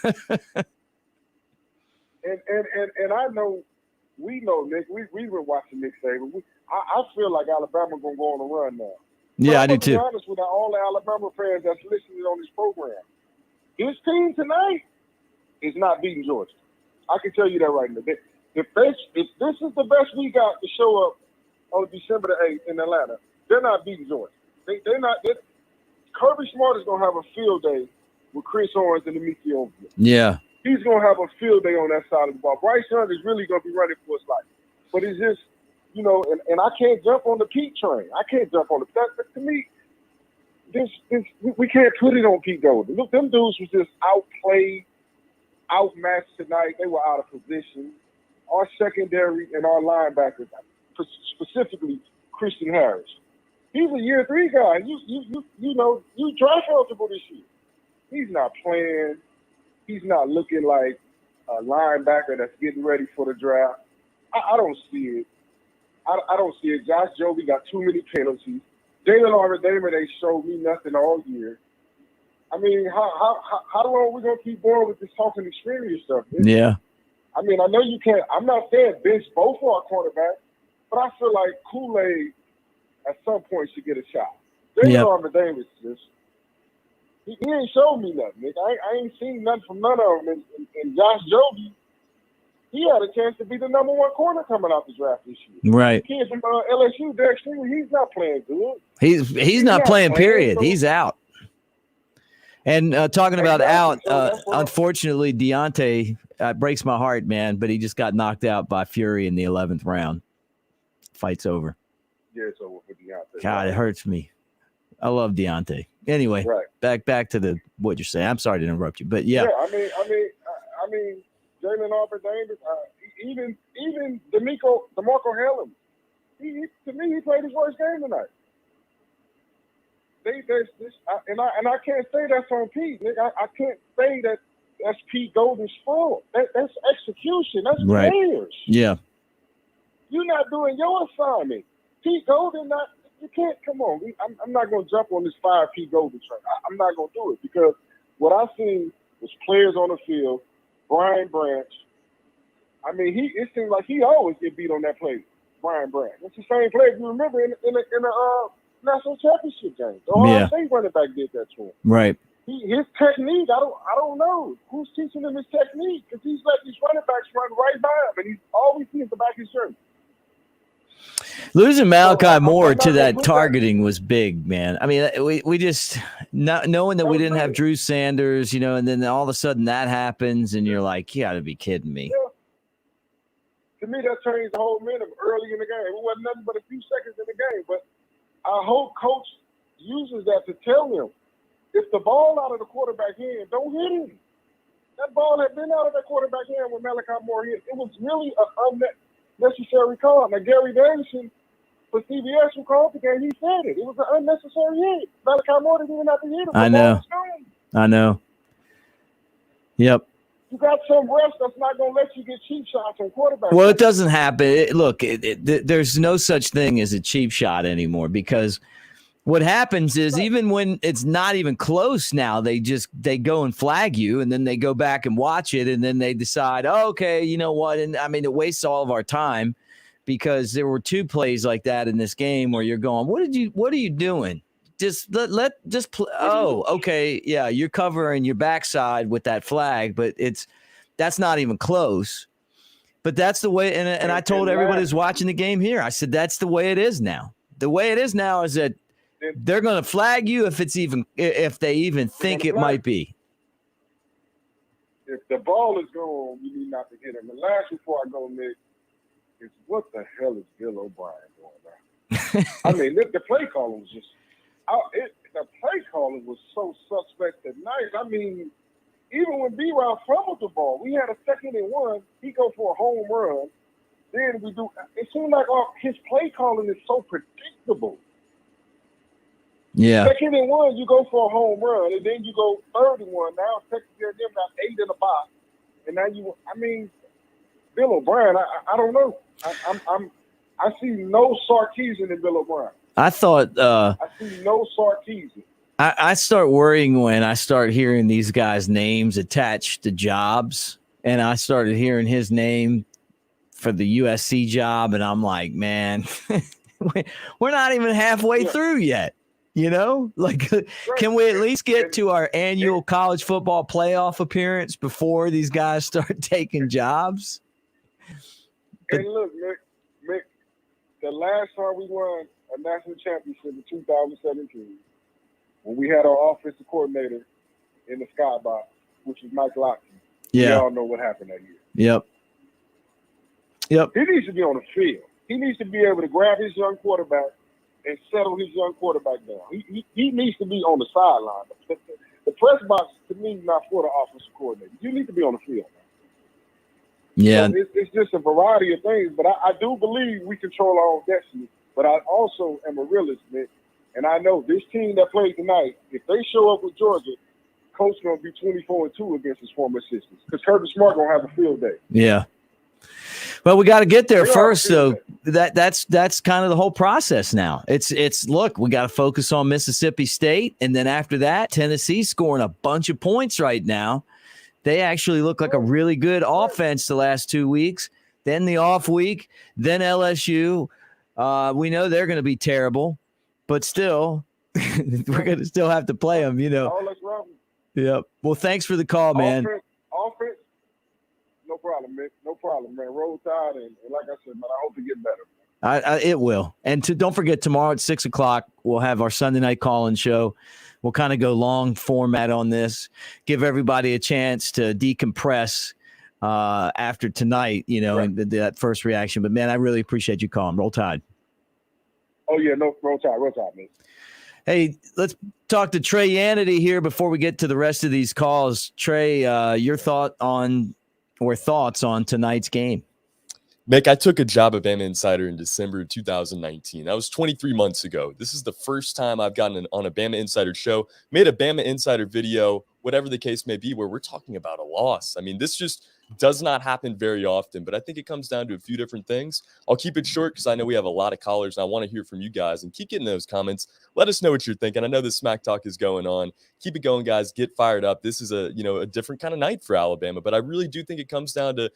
and I know, we know, Nick. We've been watching Nick Saban. I feel like Alabama gonna go on a run now.
Yeah, I do too.
To be honest with all the Alabama fans that's listening on this program, this team tonight is not beating Georgia. I can tell you that right now. If this is the best we got to show up on December the 8th in Atlanta, they're not beating Georgia. They're not. Kirby Smart is gonna have a field day with Chris Owens and the Ethiopia.
Yeah.
He's going to have a field day on that side of the ball. Bryce Young is really going to be running for his life. But it's just, you know, and I can't jump on the Pete train. I can't jump on to me, we can't put it on Pete Golden. Look, them dudes was just outplayed, outmatched tonight. They were out of position. Our secondary and our linebackers, specifically Christian Harris, he's a year 3 guy. You know, you draft eligible this year. He's not playing. He's not looking like a linebacker that's getting ready for the draft. I don't see it. I don't see it. Josh Joby got too many penalties. Jalen Armour-Damer, they showed me nothing all year. I mean, how long are we going to keep going with this talking experience stuff?
Yeah.
I mean, I know you can't. I'm not saying bench both for our quarterback, but I feel like Kool-Aid at some point should get a shot. Jalen Armour-Damer is just, he ain't showed me nothing, Nick. I ain't seen nothing from none of them. And Josh Joby, he had a chance to be the number 1 corner coming out the draft this year.
Right.
The kid from LSU, Derek Stingley, he's not playing good.
He's not playing, period. So. He's out. And talking about out, unfortunately, Deontay breaks my heart, man, but he just got knocked out by Fury in the 11th round. Fight's over.
Yeah, it's over for Deontay.
God, it hurts me. I love Deontay. Anyway, back to what you're saying. I'm sorry to interrupt you, but yeah.
I mean, Jalen Armour-Damer, even DeMarco Hellum, to me, he played his worst game tonight. I can't say that's on Pete, Nick. I can't say that's Pete Golden's fault. That's execution. That's players.
Yeah.
You're not doing your assignment. Pete Golden not. You can't, come on. I'm not going to jump on this 5 Pete Golden train. I'm not going to do it because what I seen was players on the field, Brian Branch. I mean, it seemed like he always get beat on that play, Brian Branch. It's the same play, if you remember, in the national championship game. The Ohio State running back did that to him.
Right.
His technique, I don't know. Who's teaching him his technique? Because he's letting these running backs run right by him, and he's always seeing the back of his shirt.
Losing Malachi Moore to that targeting was big, man. I mean, we just not knowing that we didn't have Drew Sanders, you know, and then all of a sudden that happens, and you're like, you got to be kidding me.
Yeah. To me, that changed the whole momentum early in the game. It wasn't nothing but a few seconds in the game, but I hope coach uses that to tell him if the ball out of the quarterback hand, don't hit him. That ball had been out of that quarterback hand when Malachi Moore hit. It was really an unnecessary call. Now, Gary Davidson for CBS who called the game, he said it. It was an unnecessary hit. Malachi Moore didn't even have to hit him.
I know. Yep.
You got some refs that's not going to let you get cheap shots on quarterback.
Well, it doesn't happen. There's no such thing as a cheap shot anymore because what happens is even when it's not even close now, they go and flag you, and then they go back and watch it, and then they decide, oh, okay, you know what? And I mean, it wastes all of our time because there were 2 plays like that in this game where you're going, what are you doing? Just play. Oh, okay. Yeah. You're covering your backside with that flag, but it's That's not even close. But that's the way, and I told everybody who's watching the game here, I said, that's the way it is now. The way it is now is that they're going to flag you if they even think it might be.
If the ball is gone, you need not to hit him. The last before I go, Nick, is what the hell is Bill O'Brien doing now? I mean, the play calling was just the play calling was so suspect tonight. I mean, even when B-Rob fumbled the ball, we had a 2nd and 1. He go for a home run. Then we do. It seems like his play calling is so predictable.
Yeah.
2nd and 1, you go for a home run, and then you go 3rd and 1. Now Texas A&M got 8 in the box, and now I mean, Bill O'Brien. I don't know. I see no Sarkisian in Bill O'Brien.
I thought.
I see no Sarkisian.
I start worrying when I start hearing these guys' names attached to jobs, and I started hearing his name for the USC job, and I'm like, man, we're not even halfway through yet. You know, like, can we at least get to our annual college football playoff appearance before these guys start taking jobs?
And look, Mick, the last time we won a national championship in 2017, when we had our offensive coordinator in the skybox, which was Mike Lockton, we all know what happened that year.
Yep.
He needs to be on the field. He needs to be able to grab his young quarterback and settle his young quarterback down. He needs to be on the sideline. The press box, to me, is not for the offensive coordinator. You need to be on the field.
Yeah.
So it's just a variety of things, but I do believe we control our own destiny. But I also am a realist, Nick, and I know this team that played tonight, if they show up with Georgia, Coach going to be 24-2 against his former assistants because Kirby Smart going to have a field day.
Yeah. Well, we got to get there first, so that's kind of the whole process now. It's look, we got to focus on Mississippi State, and then after that, Tennessee's scoring a bunch of points right now. They actually look like a really good offense the last 2 weeks. Then the off week, then LSU. We know they're going to be terrible, but still, we're going to still have to play them. You know. Yep. Well, thanks for the call, man.
Offense. No problem, man. No problem, man. Roll Tide, and like I said, man, I hope to get better.
It will. And don't forget, tomorrow at 6:00, we'll have our Sunday night call-in show. We'll kind of go long format on this, give everybody a chance to decompress after tonight, you know, and that first reaction. But, man, I really appreciate you calling. Roll Tide.
Oh, yeah, no, Roll Tide, man.
Hey, let's talk to Trey Yanity here before we get to the rest of these calls. Trey, your thoughts on tonight's game?
Mick, I took a job at BamaInsider in December of 2019. That was 23 months ago. This is the first time I've gotten on a BamaInsider show, made a BamaInsider video, whatever the case may be, where we're talking about a loss. I mean, this just does not happen very often, but I think it comes down to a few different things. I'll keep it short because I know we have a lot of callers, and I want to hear from you guys. And keep getting those comments. Let us know what you're thinking. I know the smack talk is going on. Keep it going, guys. Get fired up. This is a different kind of night for Alabama, but I really do think it comes down to,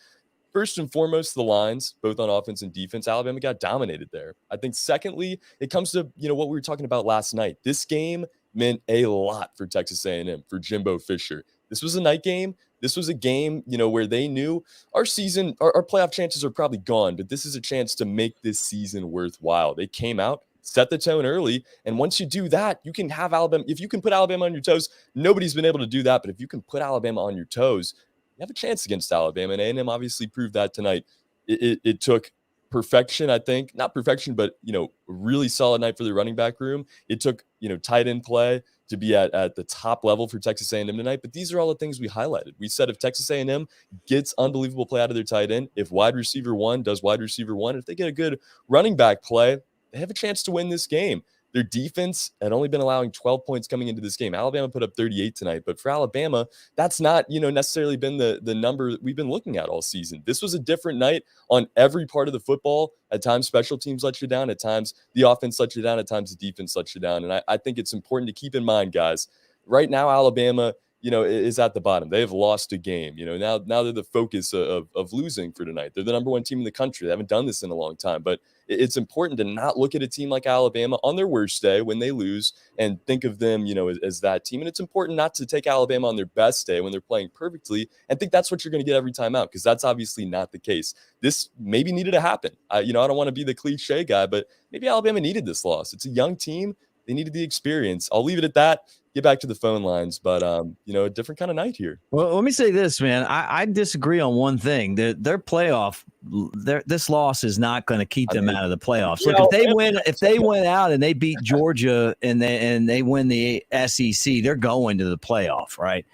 first and foremost, the lines, both on offense and defense. Alabama got dominated there. I think secondly, it comes to, what we were talking about last night. This game meant a lot for Texas A&M, for Jimbo Fisher. This was a night game. This was a game, where they knew our season, our playoff chances are probably gone, but this is a chance to make this season worthwhile. They came out, set the tone early, and once you do that, you can have Alabama. If you can put Alabama on your toes, nobody's been able to do that, but if you can put Alabama on your toes, you have a chance against Alabama, and A&M obviously proved that tonight. It took perfection, I think. Not perfection, but, a really solid night for the running back room. It took, tight end play to be at the top level for Texas A&M tonight. But these are all the things we highlighted. We said if Texas A&M gets unbelievable play out of their tight end, if wide receiver one does wide receiver one, if they get a good running back play, they have a chance to win this game. Their defense had only been allowing 12 points coming into this game. Alabama put up 38 tonight, but for Alabama, that's not, necessarily been the number we've been looking at all season. This was a different night on every part of the football. At times, special teams let you down. At times, the offense let you down. At times, the defense let you down. And I think it's important to keep in mind, guys, right now, Alabama, is at the bottom. They have lost a game. Now they're the focus of losing for tonight. They're the number one team in the country. They haven't done this in a long time, but it's important to not look at a team like Alabama on their worst day when they lose and think of them, as that team. And it's important not to take Alabama on their best day when they're playing perfectly and think that's what you're going to get every time out, because that's obviously not the case. This maybe needed to happen. I don't want to be the cliche guy, but maybe Alabama needed this loss. It's a young team. They needed the experience. I'll leave it at that. Get back to the phone lines, but a different kind of night here.
Well, let me say this, man. I disagree on one thing. Their playoff, this loss is not going to keep them out of the playoffs. Look, if they went out and they beat Georgia and they win the SEC, they're going to the playoff, right?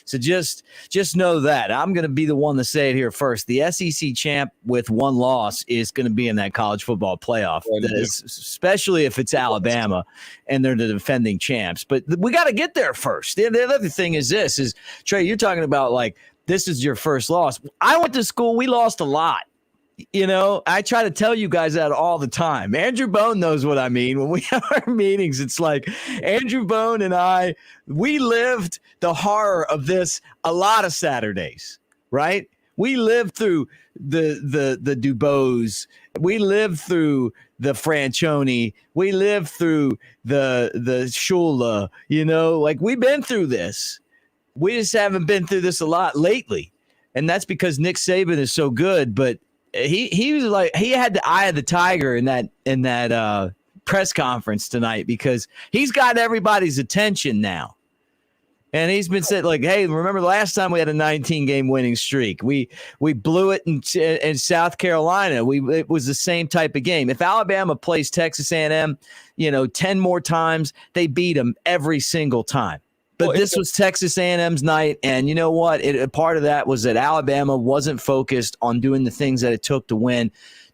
So just know that. I'm going to be the one to say it here first. The SEC champ with one loss is going to be in that college football playoff, especially if it's Alabama and they're the defending champs. But we got to get there first. The other thing is this is, Trey, you're talking about like this is your first loss. I went to school. We lost a lot. I try to tell you guys that all the time. Andrew Bone knows what I mean. When we have our meetings, it's like Andrew Bone and we lived the horror of this a lot of Saturdays, right? We lived through the Dubose. We lived through the Franchione. We lived through the Shula, like we've been through this. We just haven't been through this a lot lately. And that's because Nick Saban is so good, but he was like, he had the eye of the tiger in that press conference tonight because he's got everybody's attention now. And he's been said like, hey, remember the last time we had a 19-game winning streak? We blew it in South Carolina. It was the same type of game. If Alabama plays Texas A&M, 10 more times, they beat them every single time. But this was Texas A&M's night, and you know what? Part of that was that Alabama wasn't focused on doing the things that it took to win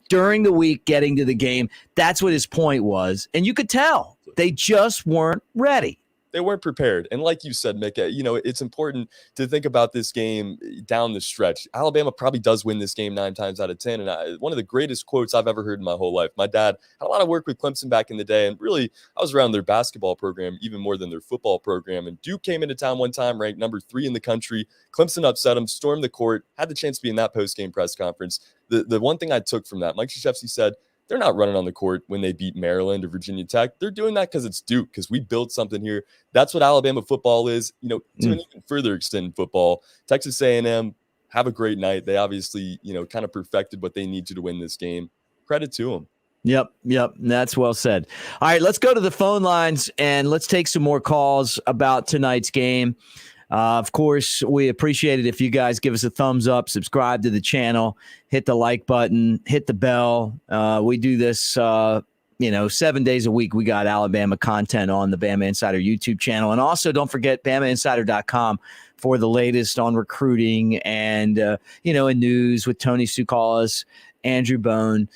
during the week, getting to the game. That's what his point was, and you could tell they just weren't ready.
They weren't prepared. And like you said, Mick, it's important to think about this game down the stretch. Alabama probably does win this game 9 times out of 10. And one of the greatest quotes I've ever heard in my whole life. My dad had a lot of work with Clemson back in the day. And really, I was around their basketball program even more than their football program. And Duke came into town one time, ranked number 3 in the country. Clemson upset them, stormed the court, had the chance to be in that post-game press conference. The one thing I took from that, Mike Krzyzewski said, they're not running on the court when they beat Maryland or Virginia Tech. They're doing that because it's Duke, because we built something here. That's what Alabama football is. To an even further extent in football, Texas A&M, have a great night. They obviously, kind of perfected what they need to win this game. Credit to them.
Yep. That's well said. All right, let's go to the phone lines and let's take some more calls about tonight's game. Of course, we appreciate it if you guys give us a thumbs up, subscribe to the channel, hit the like button, hit the bell. We do this, 7 days a week. We got Alabama content on the Bama Insider YouTube channel. And also don't forget BamaInsider.com for the latest on recruiting and, in news with Tony Tsoukalas, Andrew Bone,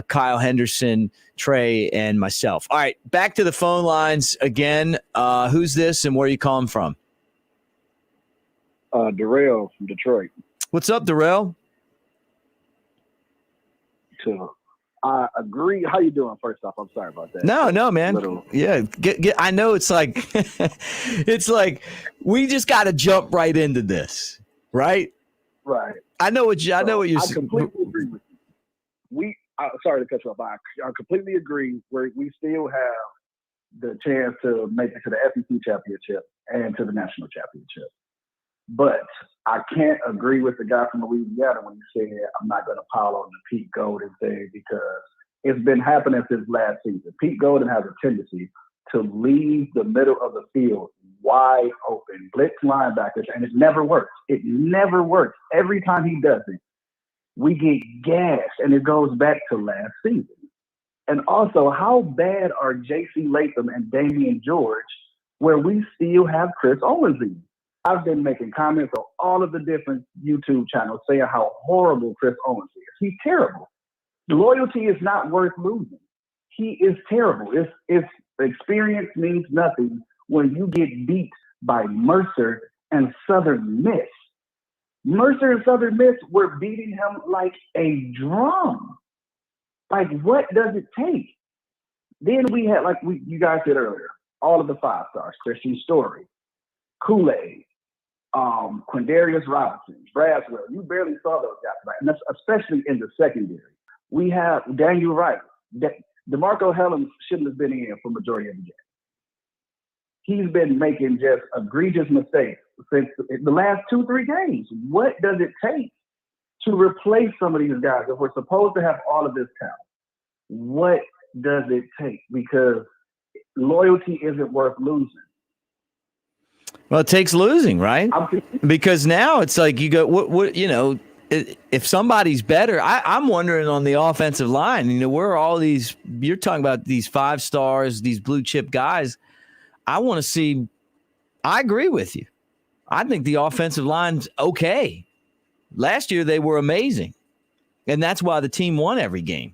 Kyle Henderson, Trey, and myself. All right, back to the phone lines again. Who's this and where are you calling from?
Darrell from Detroit.
What's up, Darrell?
So I agree. How you doing? First off, I'm sorry about that.
No, man. Yeah, get. I know it's like it's like we just got to jump right into this, right?
Right.
I know what you're.
I completely agree with you. Sorry to cut you off. I completely agree. We still have the chance to make it to the SEC championship and to the national championship. But I can't agree with the guy from Louisiana when he said, I'm not going to pile on the Pete Golden thing because it's been happening since last season. Pete Golden has a tendency to leave the middle of the field wide open, blitz linebackers, and it never works. It never works. Every time he does it, we get gassed, and it goes back to last season. And also, how bad are J.C. Latham and Damian George where we still have Chris Owens in? I've been making comments on all of the different YouTube channels saying how horrible Chris Owens is. He's terrible. Loyalty is not worth losing. He is terrible. It's experience means nothing when you get beat by Mercer and Southern Miss. Mercer and Southern Miss were beating him like a drum. Like, what does it take? Then we had, you guys said earlier, all of the 5 stars, Christian Story, Kool-Aid,
Quindarius Robinson, Braswell. You barely saw those guys, right? And that's especially in the secondary. We have Daniel Wright. DeMarco Hellams shouldn't have been in for majority of the game. He's been making just egregious mistakes since the last 2-3 games. What does it take to replace some of these guys? If we're supposed to have all of this talent, what does it take? Because loyalty isn't worth losing.
Well, it takes losing, right? Because now it's like you go, what you know, if somebody's better, I'm wondering on the offensive line, you know, where are all these, you're talking about these 5 stars, these blue chip guys. I want to see, I agree with you. I think the offensive line's okay. Last year, they were amazing. And that's why the team won every game.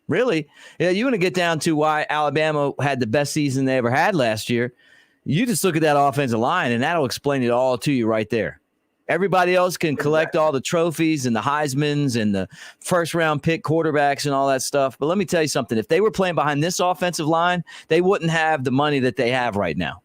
Really, you want to get down to why Alabama had the best season they ever had last year. You just look at that offensive line, and that'll explain it all to you right there. Everybody else can collect all the trophies and the Heismans and the first-round pick quarterbacks and all that stuff. But let me tell you something. If they were playing behind this offensive line, they wouldn't have the money that they have right now.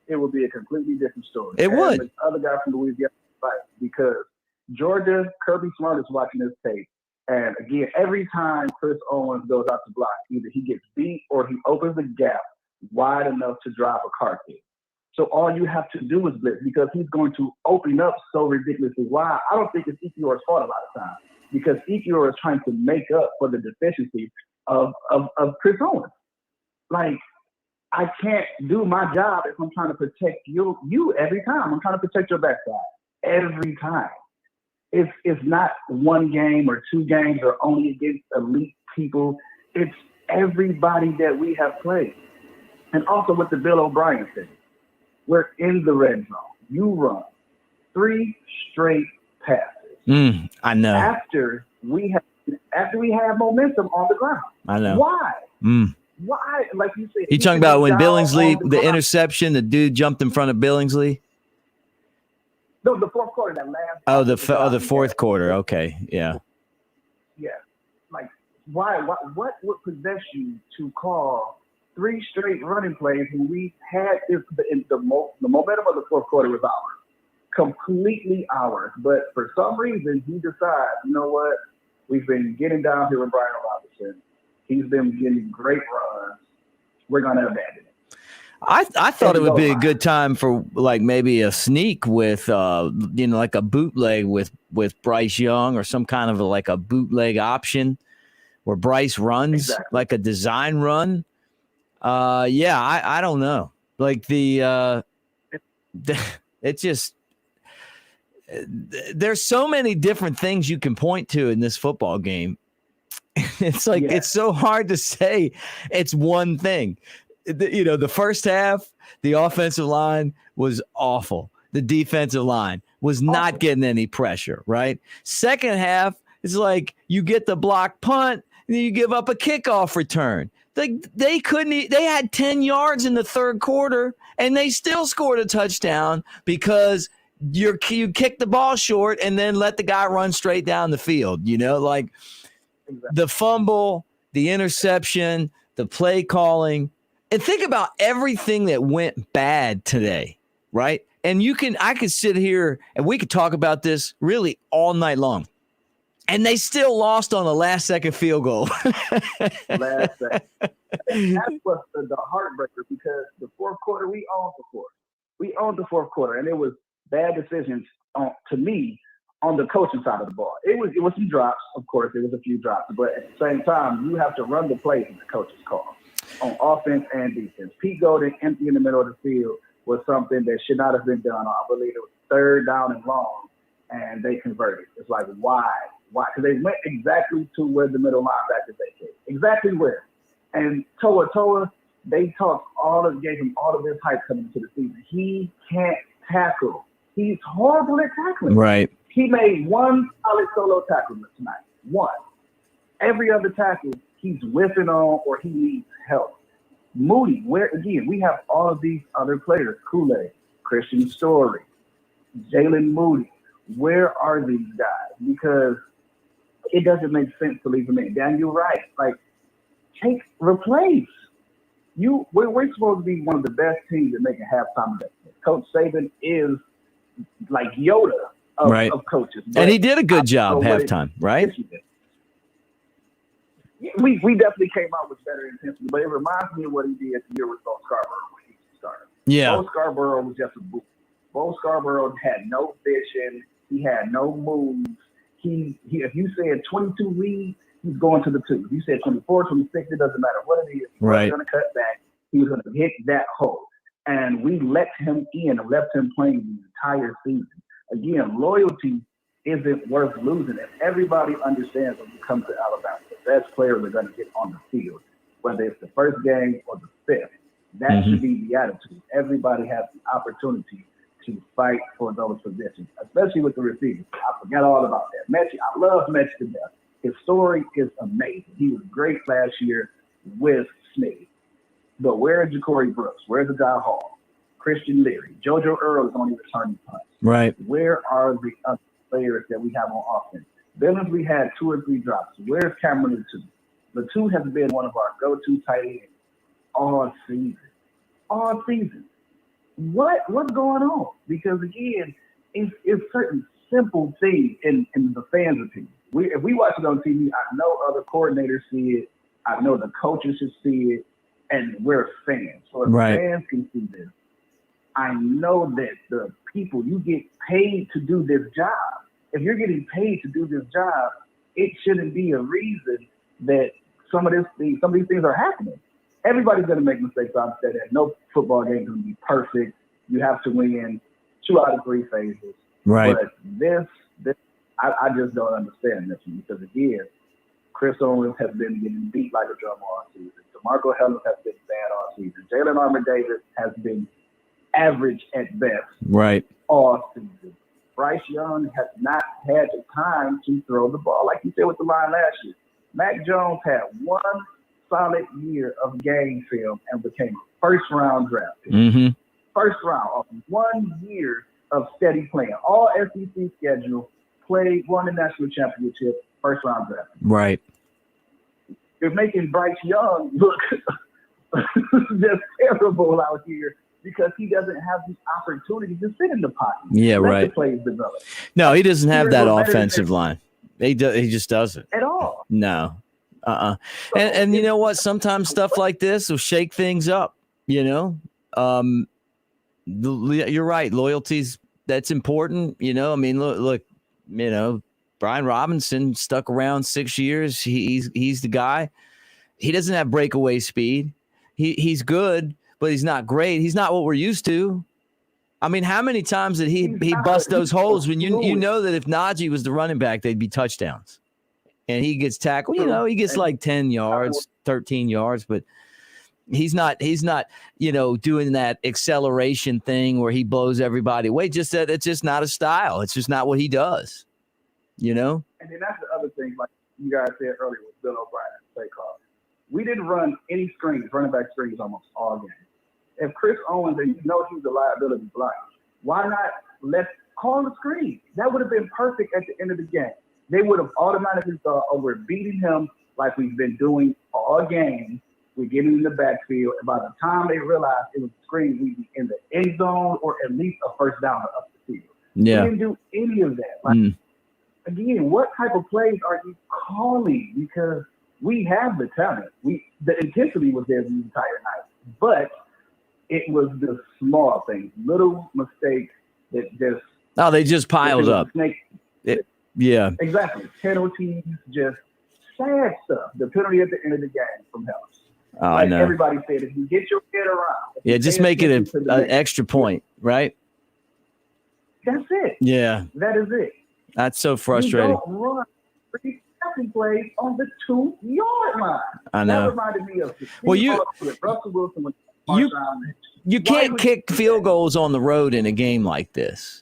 It would be a completely different story.
It would.
The other guy from Louisiana, right? Because Georgia, Kirby Smart is watching this tape. And again, every time Chris Owens goes out to block, either he gets beat or he opens the gap wide enough to drive a car kick. So all you have to do is blitz because he's going to open up so ridiculously wide. I don't think it's Ekiyor's fault a lot of times because Ekiyor is trying to make up for the deficiency of Chris Owens. Like, I can't do my job if I'm trying to protect you every time. I'm trying to protect your backside every time. It's not one game or 2 games or only against elite people. It's everybody that we have played. And also with the Bill O'Brien thing, we're in the red zone. You run 3 straight passes.
I know.
After we have momentum on the ground.
I know.
Why? Why? Like you said.
You talking about when Billingsley, the interception, the dude jumped in front of Billingsley?
No, the fourth quarter, that last.
The fourth quarter. Okay, yeah.
Yeah, like why? What would possess you to call 3 straight running plays when we had the momentum of the fourth quarter was ours, completely ours. But for some reason, he decides, you know what? We've been getting down here with Brian Robinson. He's been getting great runs. We're gonna abandon it.
I thought it would be a good time for like maybe a sneak with like a bootleg with Bryce Young or some kind of like a bootleg option where Bryce runs like a design run. I don't know. Like it's just there's so many different things you can point to in this football game. It's like it's so hard to say it's one thing. The first half, the offensive line was awful. The defensive line was not getting any pressure, right? Second half, it's like you get the block punt, and then you give up a kickoff return. They couldn't. They had 10 yards in the third quarter, and they still scored a touchdown because you kick the ball short and then let the guy run straight down the field. The fumble, the interception, the play calling. And think about everything that went bad today, right? And I could sit here and we could talk about this really all night long. And they still lost on a last-second field goal.
Last second. That's what's the heartbreaker because the fourth quarter, we owned the fourth. We owned the fourth quarter, and it was bad decisions to me on the coaching side of the ball. It was some drops, of course. It was a few drops. But at the same time, you have to run the plays in the coach's call. On offense and defense. Pete Golding empty in the middle of the field was something that should not have been done. I believe it was 3rd down and long, and they converted. It's like, why? Why? Because they went exactly to where the middle linebacker vacated. Exactly where. And Toa, they gave him all of this hype coming into the season. He can't tackle. He's horrible at tackling.
Right.
He made one solid solo tackle tonight. One. Every other tackle, he's whiffing on or he needs help. Moody, we have all of these other players, Kool-Aid, Christian Story, Jalen Moody. Where are these guys? Because it doesn't make sense to leave them in. Daniel Wright, replace. We're supposed to be one of the best teams at making halftime investments. Coach Saban is like Yoda of coaches.
And he did a good job
so
halftime, right?
We definitely came out with better intensity, but it reminds me of what he did the year with Bo Scarborough when he started.
Yeah.
Bo Scarborough was just a boot. Bo Scarborough had no vision. He had no moves. He if you said 22 lead, he's going to the 2. If you said 24, 26, it doesn't matter what it is. He was going to cut back. He was going to hit that hole. And we let him in and left him playing the entire season. Again, loyalty isn't worth losing. And everybody understands when you come to Alabama, the best players are going to get on the field, whether it's the first game or the 5th. That should be the attitude. Everybody has the opportunity to fight for those positions, especially with the receivers. I forgot all about that. Mechie, I love Mechie to death. His story is amazing. He was great last year with Smitty. But where's Ja'Cory Brooks? Where's Adai Hall? Christian Leary? JoJo Earl is only returning punts.
Right.
Where are the other players that we have on offense? Billingsley had 2 or 3 drops. Where's Cameron Latu? Latu has been one of our go-to tight ends all season. All season. What's going on? Because again, it's certain simple things in the fans' opinion. If we watch it on TV, I know other coordinators see it. I know the coaches should see it, and we're fans. So if fans can see this, I know that the people, you get paid to do this job. If you're getting paid to do this job, it shouldn't be a reason that some of these things are happening. Everybody's going to make mistakes. I've said that. No football game is going to be perfect. You have to win 2 out of 3 phases.
Right.
But this I just don't understand this one because, again, Chris Owens has been getting beat like a drum all season. DeMarco Hellens has been bad all season. Jalen Armour-Davis has been average at best all season. Bryce Young has not had the time to throw the ball, like you said with the line last year. Mac Jones had 1 solid year of game film and became a first-round draft pick. First round of 1 year of steady playing. All SEC schedule, played, won the national championship, first-round draft pick.
Right.
You're making Bryce Young look just terrible out here because he doesn't have the opportunity to sit in the pocket.
Yeah,
Let
right.
the plays develop.
No, he doesn't have that offensive line. He just doesn't.
At all.
No. And you know what? Sometimes stuff like this will shake things up, you know? You're right. Loyalty's that's important. You know, I mean, look, you know, Brian Robinson stuck around 6 years. He's the guy. He doesn't have breakaway speed. He's good, but he's not great. He's not what we're used to. I mean, how many times did he bust those holes when you know that if Najee was the running back, they'd be touchdowns, and he gets tackled. You know, he gets like 10 yards, 13 yards, but he's not, you know, doing that acceleration thing where he blows everybody away. Just that it's just not a style. It's just not what he does, you know?
And then that's the other thing, like you guys said earlier with Bill O'Brien, play call. We didn't run any screens, running back screens almost all game. If Chris Owens, and you know he's a liability blind, why not let's call the screen? That would have been perfect at the end of the game. They would have automatically thought, oh, we're beating him like we've been doing all game. We're getting in the backfield, and by the time they realized it was a screen, we'd be in the end zone or at least a first down up the field.
Yeah.
We didn't do any of that. Like, again, what type of plays are you calling? Because we have the talent. The intensity was there the entire night, but it was the small things, little mistakes that just.
Oh, they just piled up. Yeah.
Exactly. Penalties, just sad stuff. The penalty at the end of the game from Helms.
Oh,
like
I know.
Everybody said, if you get your head around.
Yeah, just make it an extra point, right?
That's it.
Yeah.
That is it.
That's so frustrating.
You don't run 3 passing plays on the 2-yard line.
I know.
That reminded me of Russell Wilson with
you can't kick field goals on the road in a game like this.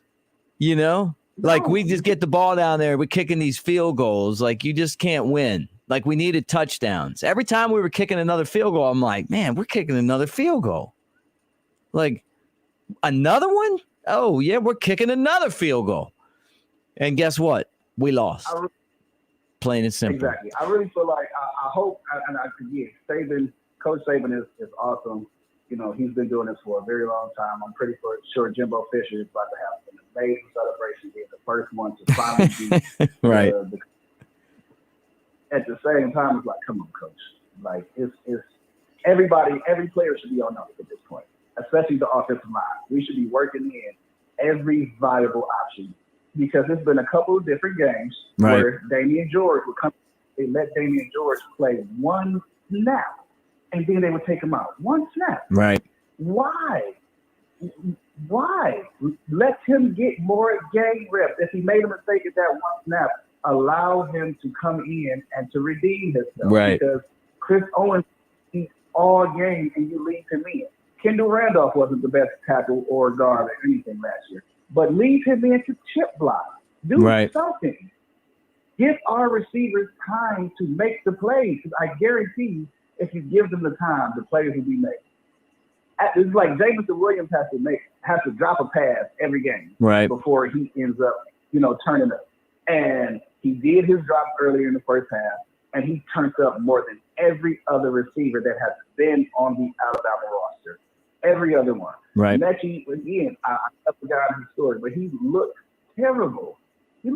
You know? Like we just get the ball down there, we're kicking these field goals. Like you just can't win. Like we needed touchdowns. Every time we were kicking another field goal, I'm like, man, we're kicking another field goal. Like another one? Oh, yeah, we're kicking another field goal. And guess what? We lost. Plain and simple.
Exactly. I really feel like I hope, and Saban, Coach Saban is awesome. You know, he's been doing this for a very long time. I'm pretty sure Jimbo Fisher is about to have an amazing celebration, being the first one to finally beat
Right.
At the same time, it's like, come on, coach. Like, it's every player should be on notice at this point, especially the offensive line. We should be working in every viable option because there's been a couple of different games where Damian George would come. They let Damian George play one snap, and then they would take him out. One snap.
Right.
Why? Let him get more game reps. If he made a mistake at that one snap, allow him to come in and to redeem himself.
Right.
Because Chris Owens eats all game and you leave him in. Kendall Randolph wasn't the best tackle or guard or anything last year, but leave him in to chip block. Do something. Give our receivers time to make the plays. I guarantee you, if you give them the time, the plays will be made. It's like Jameson Williams has to drop a pass every game before he ends up, turning up. And he did his drop earlier in the first half, and he turns up more than every other receiver that has been on the Alabama roster. Every other one.
Right.
Mechie, again, I forgot his story, but he looked terrible.
They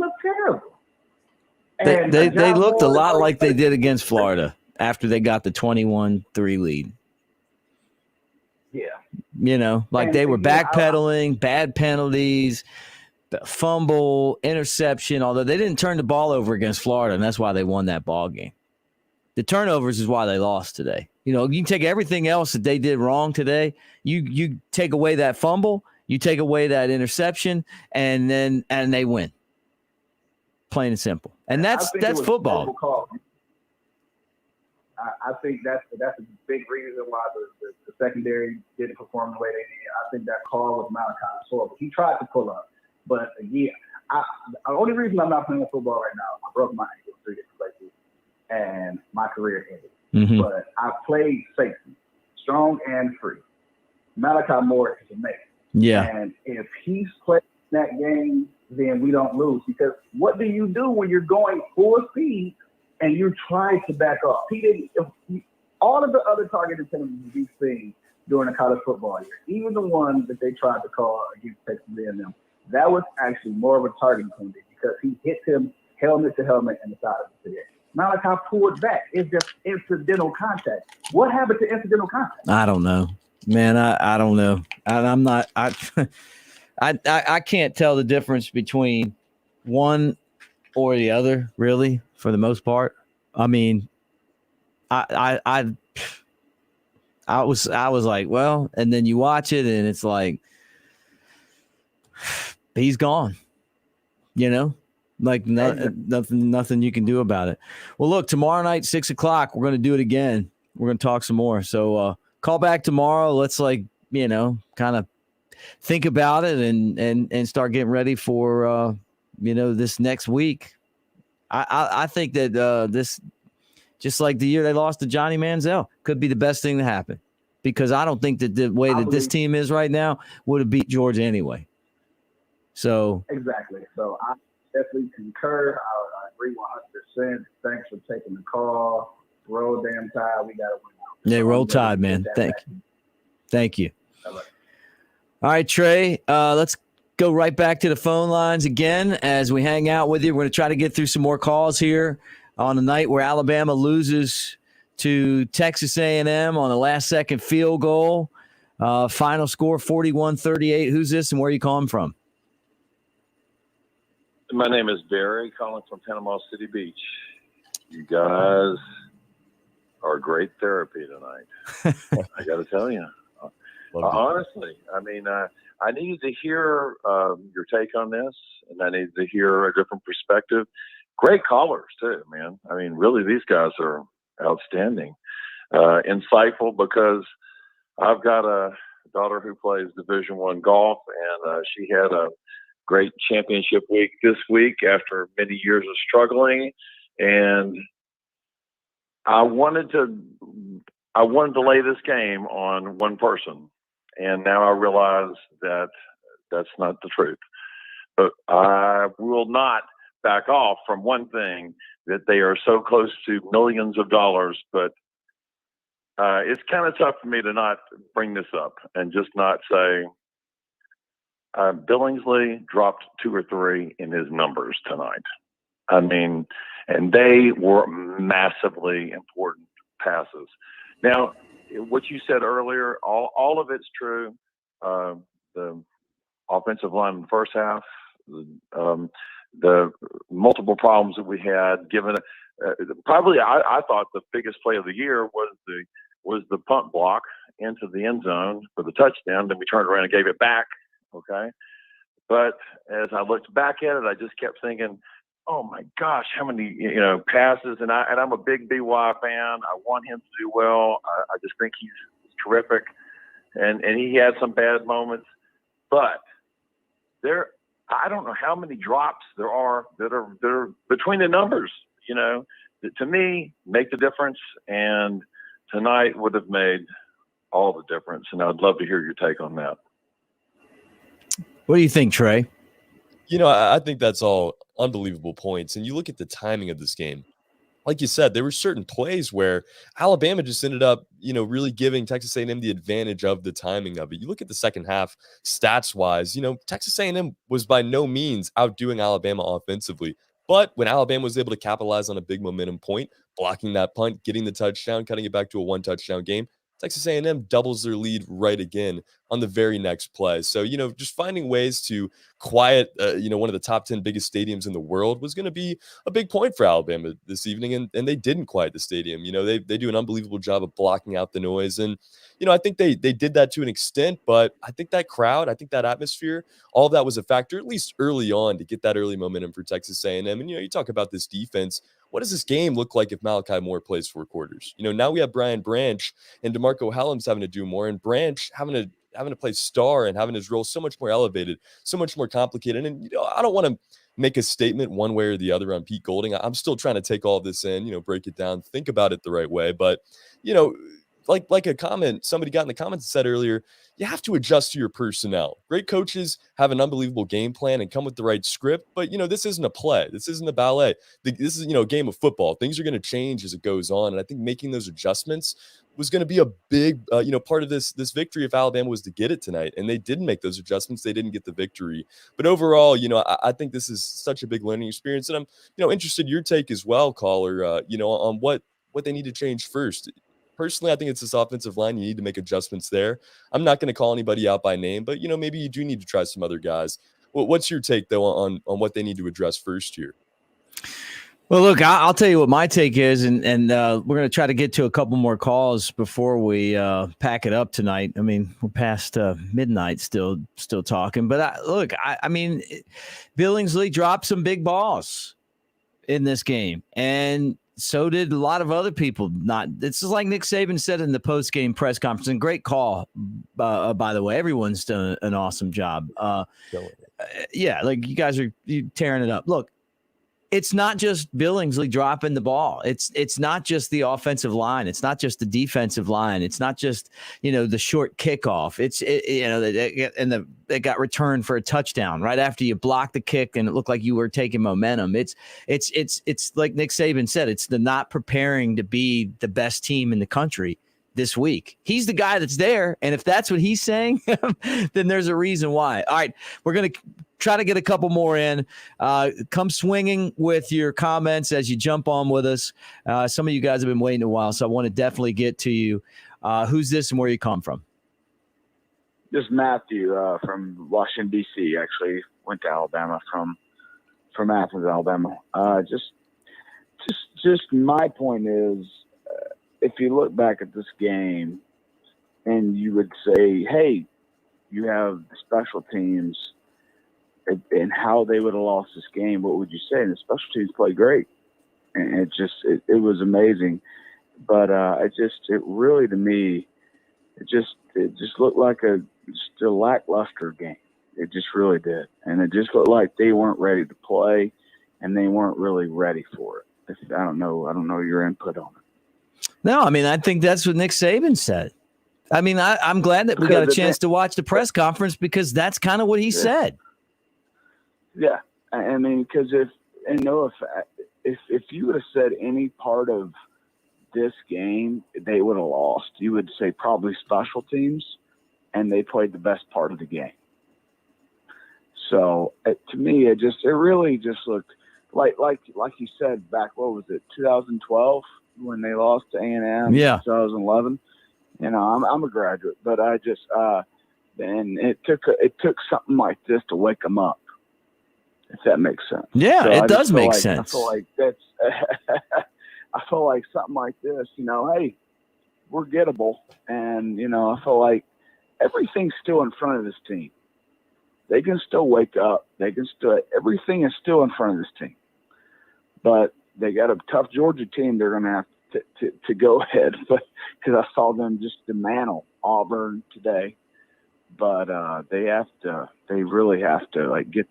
looked a lot like they did against Florida after they got the 21-3 lead.
Yeah.
Like they were backpedaling, bad penalties, fumble, interception, although they didn't turn the ball over against Florida, and that's why they won that ball game. The turnovers is why they lost today. You can take everything else that they did wrong today. You take away that fumble, you take away that interception, and they win. Plain and simple. And that's football.
I think that's a big reason why the secondary didn't perform the way they did. I think that call with Malachi was horrible. He tried to pull up, but again, the only reason I'm not playing football right now, I broke my ankle 3 different places, and my career ended.
Mm-hmm.
But I played safety, strong and free. Malachi Moore is amazing.
Yeah.
And if he's playing that game, then we don't lose. Because what do you do when you're going full speed and you're trying to back off? All of the other targeted penalties we've seen during the college football year, even the one that they tried to call against Texas A&M, that was actually more of a targeting penalty because he hit him helmet to helmet in the side of the head. Malachi pulled back. It's just incidental contact. What happened to incidental contact?
I don't know, man. I don't know. I'm not. I can't tell the difference between one or the other, really, for the most part. I mean, I was like, well, and then you watch it and it's like, he's gone, like nothing you can do about it. Well, look, tomorrow night, 6:00, we're going to do it again. We're going to talk some more. So call back tomorrow. Let's kind of think about it and start getting ready for, this next week. I think that this, just like the year they lost to Johnny Manziel, could be the best thing to happen, because I don't think that the way that this team is right now would have beat Georgia anyway. So
exactly. So I definitely concur. I agree 100%. Thanks for taking the call. Roll damn Tide. We got to win.
Yeah, roll Tide, man. Thank you. All right, Trey. Let's go right back to the phone lines again as we hang out with you. We're going to try to get through some more calls here on the night where Alabama loses to Texas A&M on a last-second field goal. Final score 41-38. Who's this and where are you calling from?
My name is Barry, calling from Panama City Beach. You guys are great therapy tonight. I got to tell you. Honestly, I mean, I needed to hear your take on this, and I needed to hear a different perspective. Great callers, too, man. I mean, really, these guys are outstanding. Insightful, because I've got a daughter who plays Division I golf, and she had a great championship week this week after many years of struggling. And I wanted to lay this game on one person. And now I realize that that's not the truth. But I will not back off from one thing, that they are so close to millions of dollars. But it's kind of tough for me to not bring this up and just not say, Billingsley dropped 2 or 3 in his numbers tonight. I mean, and they were massively important passes. Now, what you said earlier, all of it's true. The offensive line in the first half, the multiple problems that we had, given probably I thought the biggest play of the year was the punt block into the end zone for the touchdown. Then we turned around and gave it back. Okay. But as I looked back at it, I just kept thinking, oh my gosh, how many, passes. And I'm a big BY fan. I want him to do well. I just think he's terrific. And he had some bad moments, but I don't know how many drops there are that are between the numbers, that to me make the difference. And tonight would have made all the difference. And I'd love to hear your take on that.
What do you think, Trey?
I think that's all unbelievable points. And you look at the timing of this game. Like you said, there were certain plays where Alabama just ended up, really giving Texas A&M the advantage of the timing of it. You look at the second half stats-wise, Texas A&M was by no means outdoing Alabama offensively. But when Alabama was able to capitalize on a big momentum point, blocking that punt, getting the touchdown, cutting it back to a 1-touchdown game, Texas A&M doubles their lead right again on the very next play. So, just finding ways to quiet, one of the top 10 biggest stadiums in the world was going to be a big point for Alabama this evening. And they didn't quiet the stadium. They do an unbelievable job of blocking out the noise. And, I think they did that to an extent, but I think that crowd, I think that atmosphere, all of that was a factor, at least early on, to get that early momentum for Texas A&M. And, you talk about this defense. What does this game look like if Malachi Moore plays 4 quarters? Now we have Brian Branch and DeMarco Hellams having to do more, and Branch having to play star and having his role so much more elevated, so much more complicated. And, I don't want to make a statement one way or the other on Pete Golding. I'm still trying to take all this in, break it down, think about it the right way. But, like a comment somebody got in the comments said earlier, you have to adjust to your personnel. Great coaches have an unbelievable game plan and come with the right script, but this isn't a play. This isn't a ballet. This is a game of football. Things are going to change as it goes on, and I think making those adjustments was going to be a big part of this victory if Alabama was to get it tonight. And they didn't make those adjustments. They didn't get the victory. But overall, I think this is such a big learning experience, and I'm interested in your take as well, caller. On what they need to change first. Personally, I think it's this offensive line. You need to make adjustments there. I'm not going to call anybody out by name, but, maybe you do need to try some other guys. What's your take, though, on what they need to address first here?
Well, look, I'll tell you what my take is, and we're going to try to get to a couple more calls before we pack it up tonight. I mean, we're past midnight still talking. But, Billingsley dropped some big balls in this game, and so did a lot of other people. This is like Nick Saban said in the post-game press conference, and great call, by the way. Everyone's done an awesome job. Yeah, like you guys are tearing it up. Look, it's not just Billingsley dropping the ball. It's not just the offensive line. It's not just the defensive line. It's not just the short kickoff. They got returned for a touchdown right after you blocked the kick and it looked like you were taking momentum. It's like Nick Saban said. It's the not preparing to be the best team in the country this week. He's the guy that's there, and if that's what he's saying, then there's a reason why. All right, we're gonna try to get a couple more in. Come swinging with your comments as you jump on with us. Some of you guys have been waiting a while, so I want to definitely get to you. Who's this and where you come from?
This is Matthew from Washington, D.C. Actually went to Alabama from Athens, Alabama. Just my point is, if you look back at this game and you would say, hey, you have the special teams and how they would have lost this game, what would you say? And the special teams played great. And it was amazing. But it really, to me, it just looked like a lackluster game. It just really did. And it just looked like they weren't ready to play and they weren't really ready for it. I don't know your input on it.
No, I think that's what Nick Saban said. I'm glad that we got a chance to watch the press conference because that's kind of what he said.
Yeah. Because if you would have said any part of this game they would have lost, you would say probably special teams, and they played the best part of the game. So to me, it really just looked like you said back. What was it? 2012 when they lost to A&M.
Yeah.
2011. You know, I'm a graduate, but I just and it took something like this to wake them up. If that makes sense.
Yeah,
so
it
I
does
just feel
make
like,
sense.
I feel like that's. I feel like something like this. You know, hey, we're gettable, and you know, I feel like everything's still in front of this team. They can still wake up. Everything is still in front of this team. But they got a tough Georgia team they're going to have to go ahead. But because I saw them just dismantle Auburn today. But they really have to like get.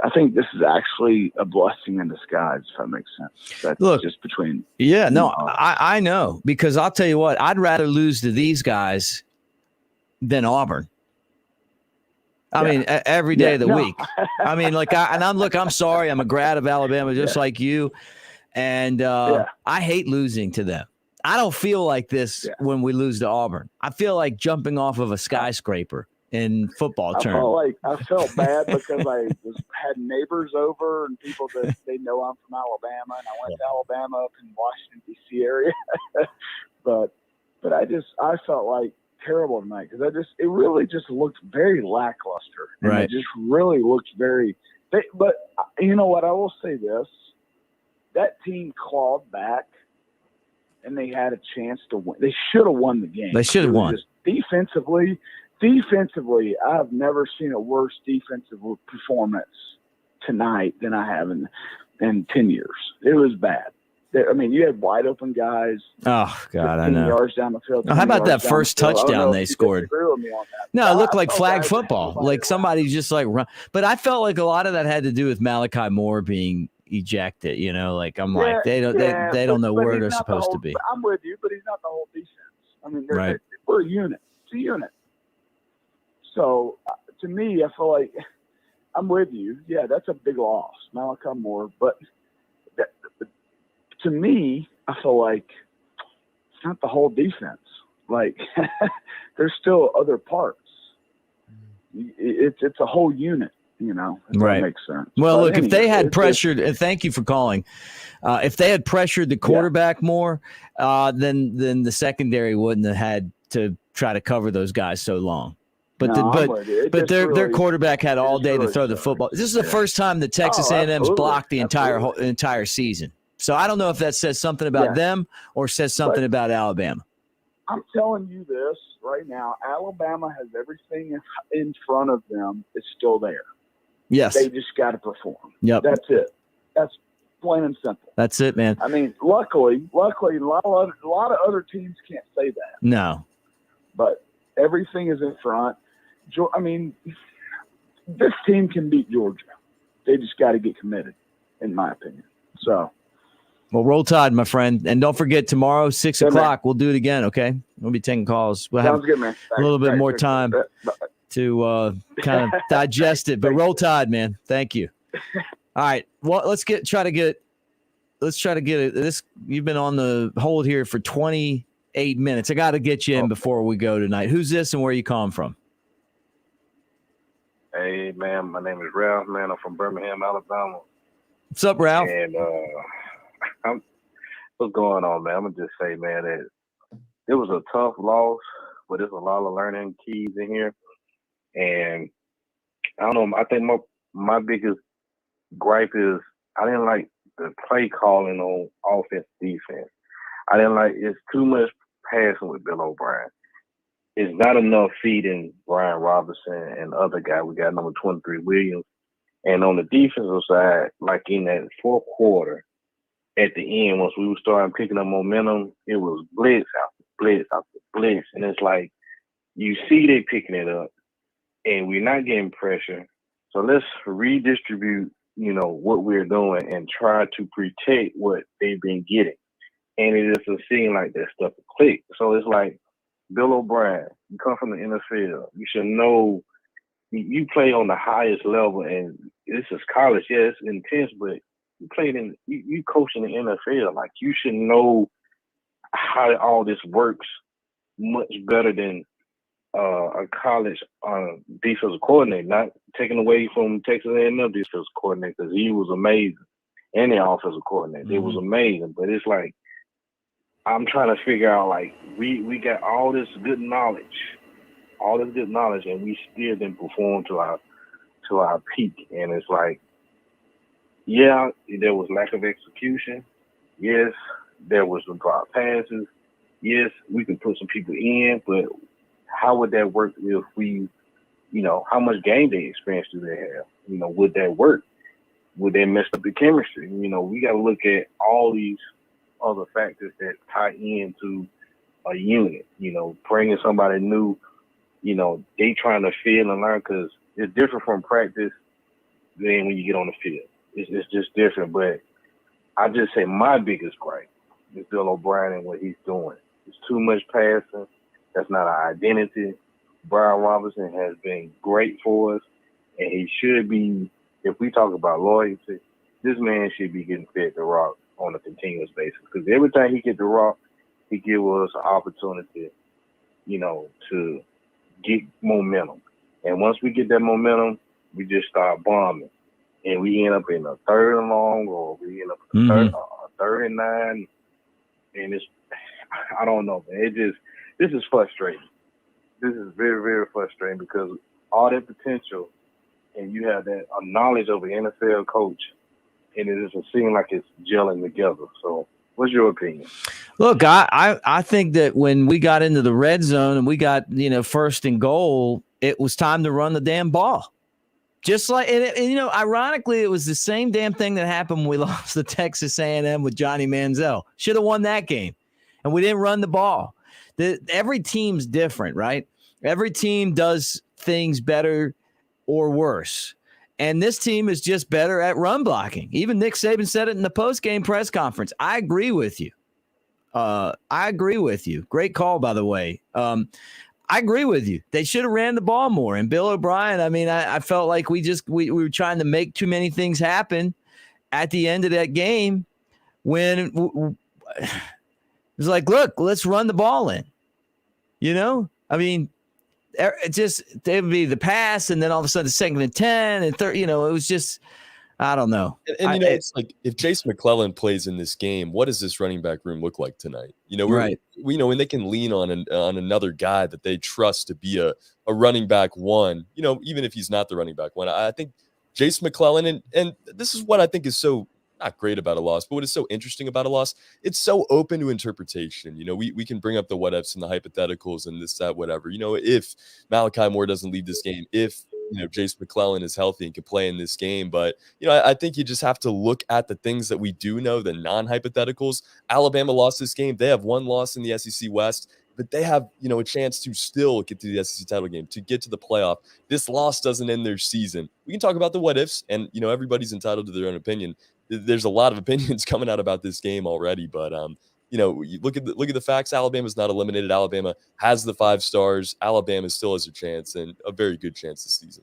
I think this is actually a blessing in disguise, if that makes sense. That's
Look,
just between.
Yeah, no, I know, because I'll tell you what, I'd rather lose to these guys than Auburn. I mean, every day of the week. I mean, like, I'm sorry, I'm a grad of Alabama, just like you, and I hate losing to them. I don't feel like this when we lose to Auburn. I feel like jumping off of a skyscraper in football terms.
I felt bad because I had neighbors over and people that they know I'm from Alabama, and I went to Alabama up in Washington D.C. area. but I felt like terrible tonight because it really just looked very lackluster, and
right.
It just really looked very. But you know what? I will say this: that team clawed back, and they had a chance to win. They should have won the game.
They should have won.
Just Defensively, I've never seen a worse defensive performance tonight than I have in 10 years. It was bad. I mean, you had wide open guys.
Oh, God, I know.
Yards down the field.
How about that first touchdown they scored? No, it looked like flag
guys,
football. Like somebody just like run. But I felt like a lot of that had to do with Malachi Moore being ejected. You know, like I'm like they don't know where they're supposed to be.
I'm with you, but he's not the whole defense. I mean,
right.
We're a unit. It's a unit. So to me, I feel like I'm with you. Yeah, that's a big loss, Malachi Moore. But to me, I feel like it's not the whole defense. Like there's still other parts. It's a whole unit, you know. If
right.
That makes sense.
Well,
but
look,
anyway,
if they had pressured, and thank you for calling. If they had pressured the quarterback more, then the secondary wouldn't have had to try to cover those guys so long. But their quarterback had all day to throw the football. This is the first time that Texas A&M's blocked the entire season. So I don't know if that says something about them or says something about Alabama.
I'm telling you this right now. Alabama has everything in front of them. It's still there.
Yes.
They just got to perform.
Yep.
That's it. That's plain and simple.
That's it, man.
I mean, luckily, a lot of other teams can't say that.
No.
But everything is in front. I mean, this team can beat Georgia. They just got to get committed, in my opinion. So.
Well, roll tide, my friend. And don't forget, tomorrow, 6 o'clock, we'll do it again, okay? We'll be taking calls. We'll have
good, man.
a little bit more time to kind of digest it. But roll tide, man. Thank you. All right. Well, let's try to get it. This, you've been on the hold here for 28 minutes. I got to get you in before we go tonight. Who's this and where are you calling from?
Hey, man, my name is Ralph, man. I'm from Birmingham, Alabama.
What's up, Ralph?
And what's going on, man? I'm going to just say, man, it was a tough loss, but there's a lot of learning keys in here. And I don't know, I think my biggest gripe is I didn't like the play calling on offense, defense. I didn't like it's too much passing with Bill O'Brien. It's not enough feeding Brian Robinson and the other guy. We got number 23, Williams. And on the defensive side, like in that fourth quarter, at the end, once we were starting picking up momentum, it was blitz after blitz after blitz. And it's like, you see they picking it up, and we're not getting pressure. So let's redistribute, what we're doing and try to protect what they've been getting. And it doesn't seem like that stuff will click. So it's like, Bill O'Brien, you come from the NFL. You should know you play on the highest level, and this is college. Yeah, it's intense, but you coach in the NFL. Like, you should know how all this works much better than a college defensive coordinator, not taking away from Texas A&M defensive coordinator, because he was amazing, and the offensive coordinator. It was amazing. But it's like, I'm trying to figure out, like, we got all this good knowledge, and we still didn't perform to our peak. And it's like, yeah, there was lack of execution. Yes, there was some drop passes. Yes, we could put some people in, but how would that work if we, how much game day experience do they have? Would that work? Would they mess up the chemistry? We got to look at all these other factors that tie into a unit. Bringing somebody new, they trying to feel and learn, because it's different from practice than when you get on the field. It's just different. But I just say my biggest gripe is Bill O'Brien and what he's doing. It's too much passing. That's not our identity. Brian Robinson has been great for us, and he should be, if we talk about loyalty, this man should be getting fed the rock on a continuous basis, because every time he get the rock, he gives us an opportunity, to get momentum. And once we get that momentum, we just start bombing. And we end up in a 3rd and long, or we end up in a 3rd and 9. And it's, I don't know, man. This is frustrating. This is very, very frustrating, because all that potential, and you have that knowledge of an NFL coach, and it doesn't seem like it's gelling together. So what's your opinion?
Look, I think that when we got into the red zone and we got, 1st and goal, it was time to run the damn ball. Just like, and ironically, it was the same damn thing that happened when we lost to Texas A&M with Johnny Manziel. Should have won that game, and we didn't run the ball. Every team's different, right? Every team does things better or worse. And this team is just better at run blocking. Even Nick Saban said it in the post-game press conference. I agree with you. Great call, by the way. I agree with you. They should have ran the ball more. And Bill O'Brien, I felt like we were trying to make too many things happen at the end of that game when it was like, look, let's run the ball in. It just, it would be the pass, and then all of a sudden 2nd and 10 and 3rd, it was just, I don't know.
And it's like, if Jason McClellan plays in this game, what does this running back room look like tonight?
Right.
When they can lean on another guy that they trust to be a running back one, even if he's not the running back one. I think Jason McClellan, and this is what I think is so not great about a loss, but what is so interesting about a loss, it's so open to interpretation. We can bring up the what ifs and the hypotheticals and this, that, whatever. If Malachi Moore doesn't leave this game, if Jason McClellan is healthy and can play in this game. But, I think you just have to look at the things that we do know, the non-hypotheticals. Alabama lost this game. They have one loss in the SEC West, but they have, a chance to still get to the SEC title game, to get to the playoff. This loss doesn't end their season. We can talk about the what ifs, and, everybody's entitled to their own opinion. There's a lot of opinions coming out about this game already, but, you look at the facts. Alabama's not eliminated. Alabama has the 5 stars. Alabama still has a chance, and a very good chance this season.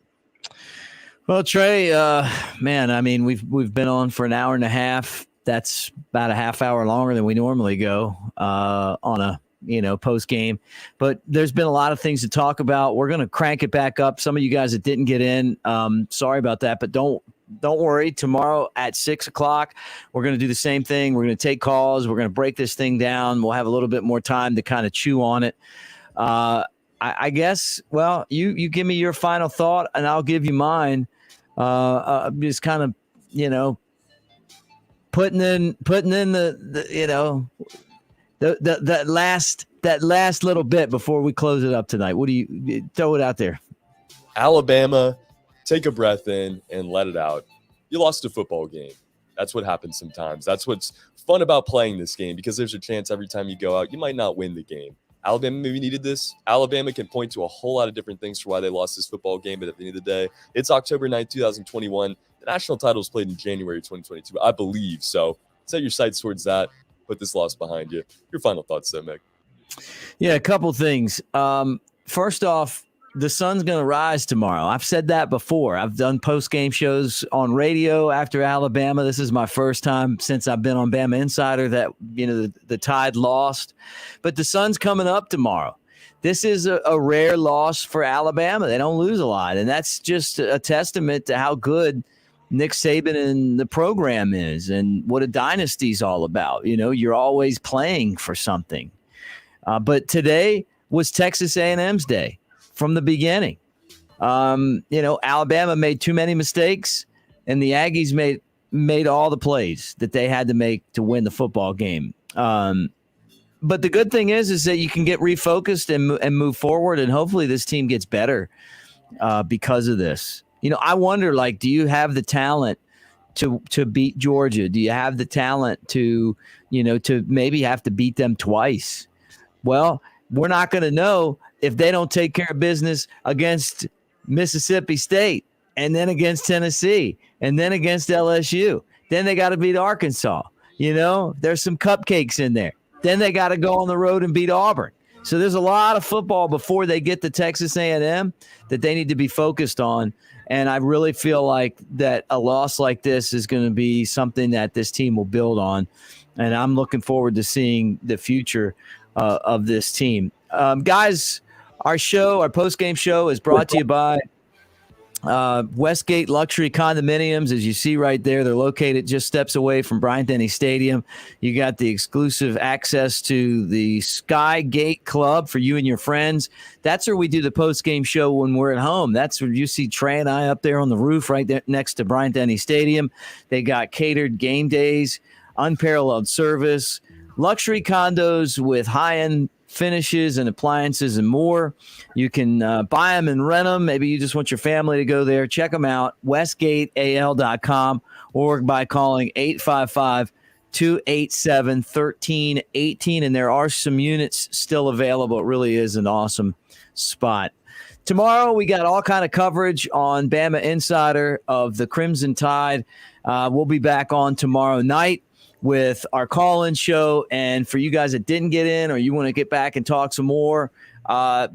Well, Trey, man, we've been on for an hour and a half. That's about a half hour longer than we normally go on a post game. But there's been a lot of things to talk about. We're going to crank it back up. Some of you guys that didn't get in, sorry about that, but don't worry. Tomorrow at 6:00, we're going to do the same thing. We're going to take calls. We're going to break this thing down. We'll have a little bit more time to kind of chew on it. I guess, well, you give me your final thought and I'll give you mine. Just kind of, putting in that last little bit before we close it up tonight. What do you throw it out there?
Alabama, take a breath in and let it out. You lost a football game. That's what happens sometimes. That's what's fun about playing this game, because there's a chance every time you go out, you might not win the game. Alabama maybe needed this. Alabama can point to a whole lot of different things for why they lost this football game, but at the end of the day, it's October 9th, 2021. The national title is played in January 2022, I believe. So set your sights towards that. Put this loss behind you. Your final thoughts, though, Mick?
Yeah, a couple things. First off, the sun's going to rise tomorrow. I've said that before. I've done post-game shows on radio after Alabama. This is my first time since I've been on BamaInsider that, the Tide lost. But the sun's coming up tomorrow. this is a rare loss for Alabama. They don't lose a lot, and that's just a testament to how good Nick Saban and the program is and what a dynasty is all about. You're always playing for something. But today was Texas A&M's day from the beginning. Alabama made too many mistakes, and the Aggies made all the plays that they had to make to win the football game. But the good thing is that you can get refocused and move forward, and hopefully this team gets better because of this. I wonder, do you have the talent to beat Georgia? Do you have the talent to maybe have to beat them twice? Well, we're not going to know if they don't take care of business against Mississippi State and then against Tennessee and then against LSU. Then they got to beat Arkansas. There's some cupcakes in there. Then they got to go on the road and beat Auburn. So there's a lot of football before they get to Texas A&M that they need to be focused on. And I really feel like that a loss like this is going to be something that this team will build on. And I'm looking forward to seeing the future of this team. Guys, our post-game show is brought to you by Westgate Luxury Condominiums. As you see right there, they're located just steps away from Bryant-Denny Stadium. You got the exclusive access to the Sky Gate Club for you and your friends. That's where we do the post-game show when we're at home. That's where you see Trey and I up there on the roof right there next to Bryant-Denny Stadium. They got catered game days, unparalleled service, luxury condos with high-end finishes and appliances and more. You can buy them and rent them. Maybe you just want your family to go there. Check them out, westgateal.com, or by calling 855-287-1318. And there are some units still available. It really is an awesome spot. Tomorrow, we got all kind of coverage on Bama Insider of the Crimson Tide. We'll be back on tomorrow night with our call-in show. And for you guys that didn't get in or you want to get back and talk some more,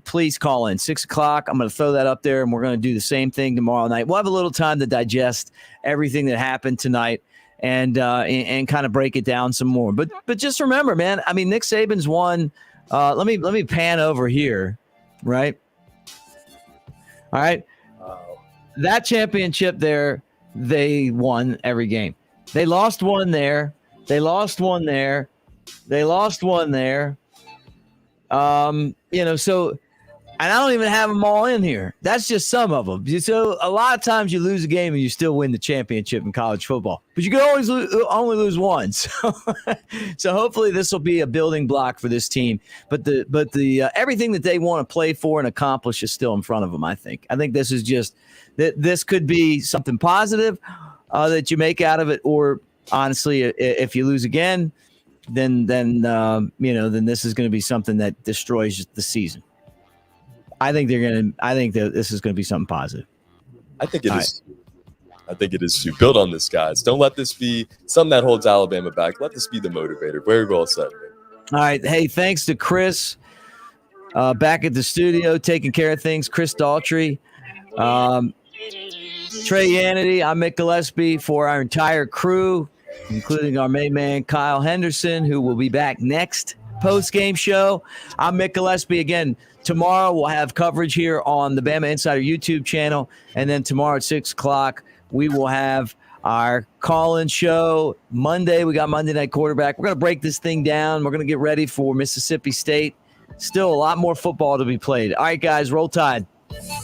please call in 6 o'clock. I'm going to throw that up there, and we're going to do the same thing tomorrow night. We'll have a little time to digest everything that happened tonight and kind of break it down some more. But just remember, man, I mean, Nick Saban's won. Let me pan over here, right? All right. That championship there, they won every game. They lost one there. They lost one there. They lost one there. So, and I don't even have them all in here. That's just some of them. So a lot of times you lose a game and you still win the championship in college football, but you can always only lose one. So hopefully this will be a building block for this team. But the everything that they want to play for and accomplish is still in front of them. I think this is just that this could be something positive that you make out of it, or honestly, if you lose again, then this is going to be something that destroys the season. I think that this is going to be something positive.
I think it is. I think it is too. Build on this, guys. Don't let this be something that holds Alabama back. Let this be the motivator. Very well said.
All right. Hey, thanks to Chris back at the studio taking care of things. Chris Daltrey, Trey Yanity. I'm Mick Gillispie for our entire crew, including our main man, Kyle Henderson, who will be back next post-game show. I'm Mick Gillispie. Again, tomorrow we'll have coverage here on the Bama Insider YouTube channel. And then tomorrow at 6 o'clock, we will have our call-in show. Monday, we got Monday Night Quarterback. We're going to break this thing down. We're going to get ready for Mississippi State. Still a lot more football to be played. All right, guys, roll Tide.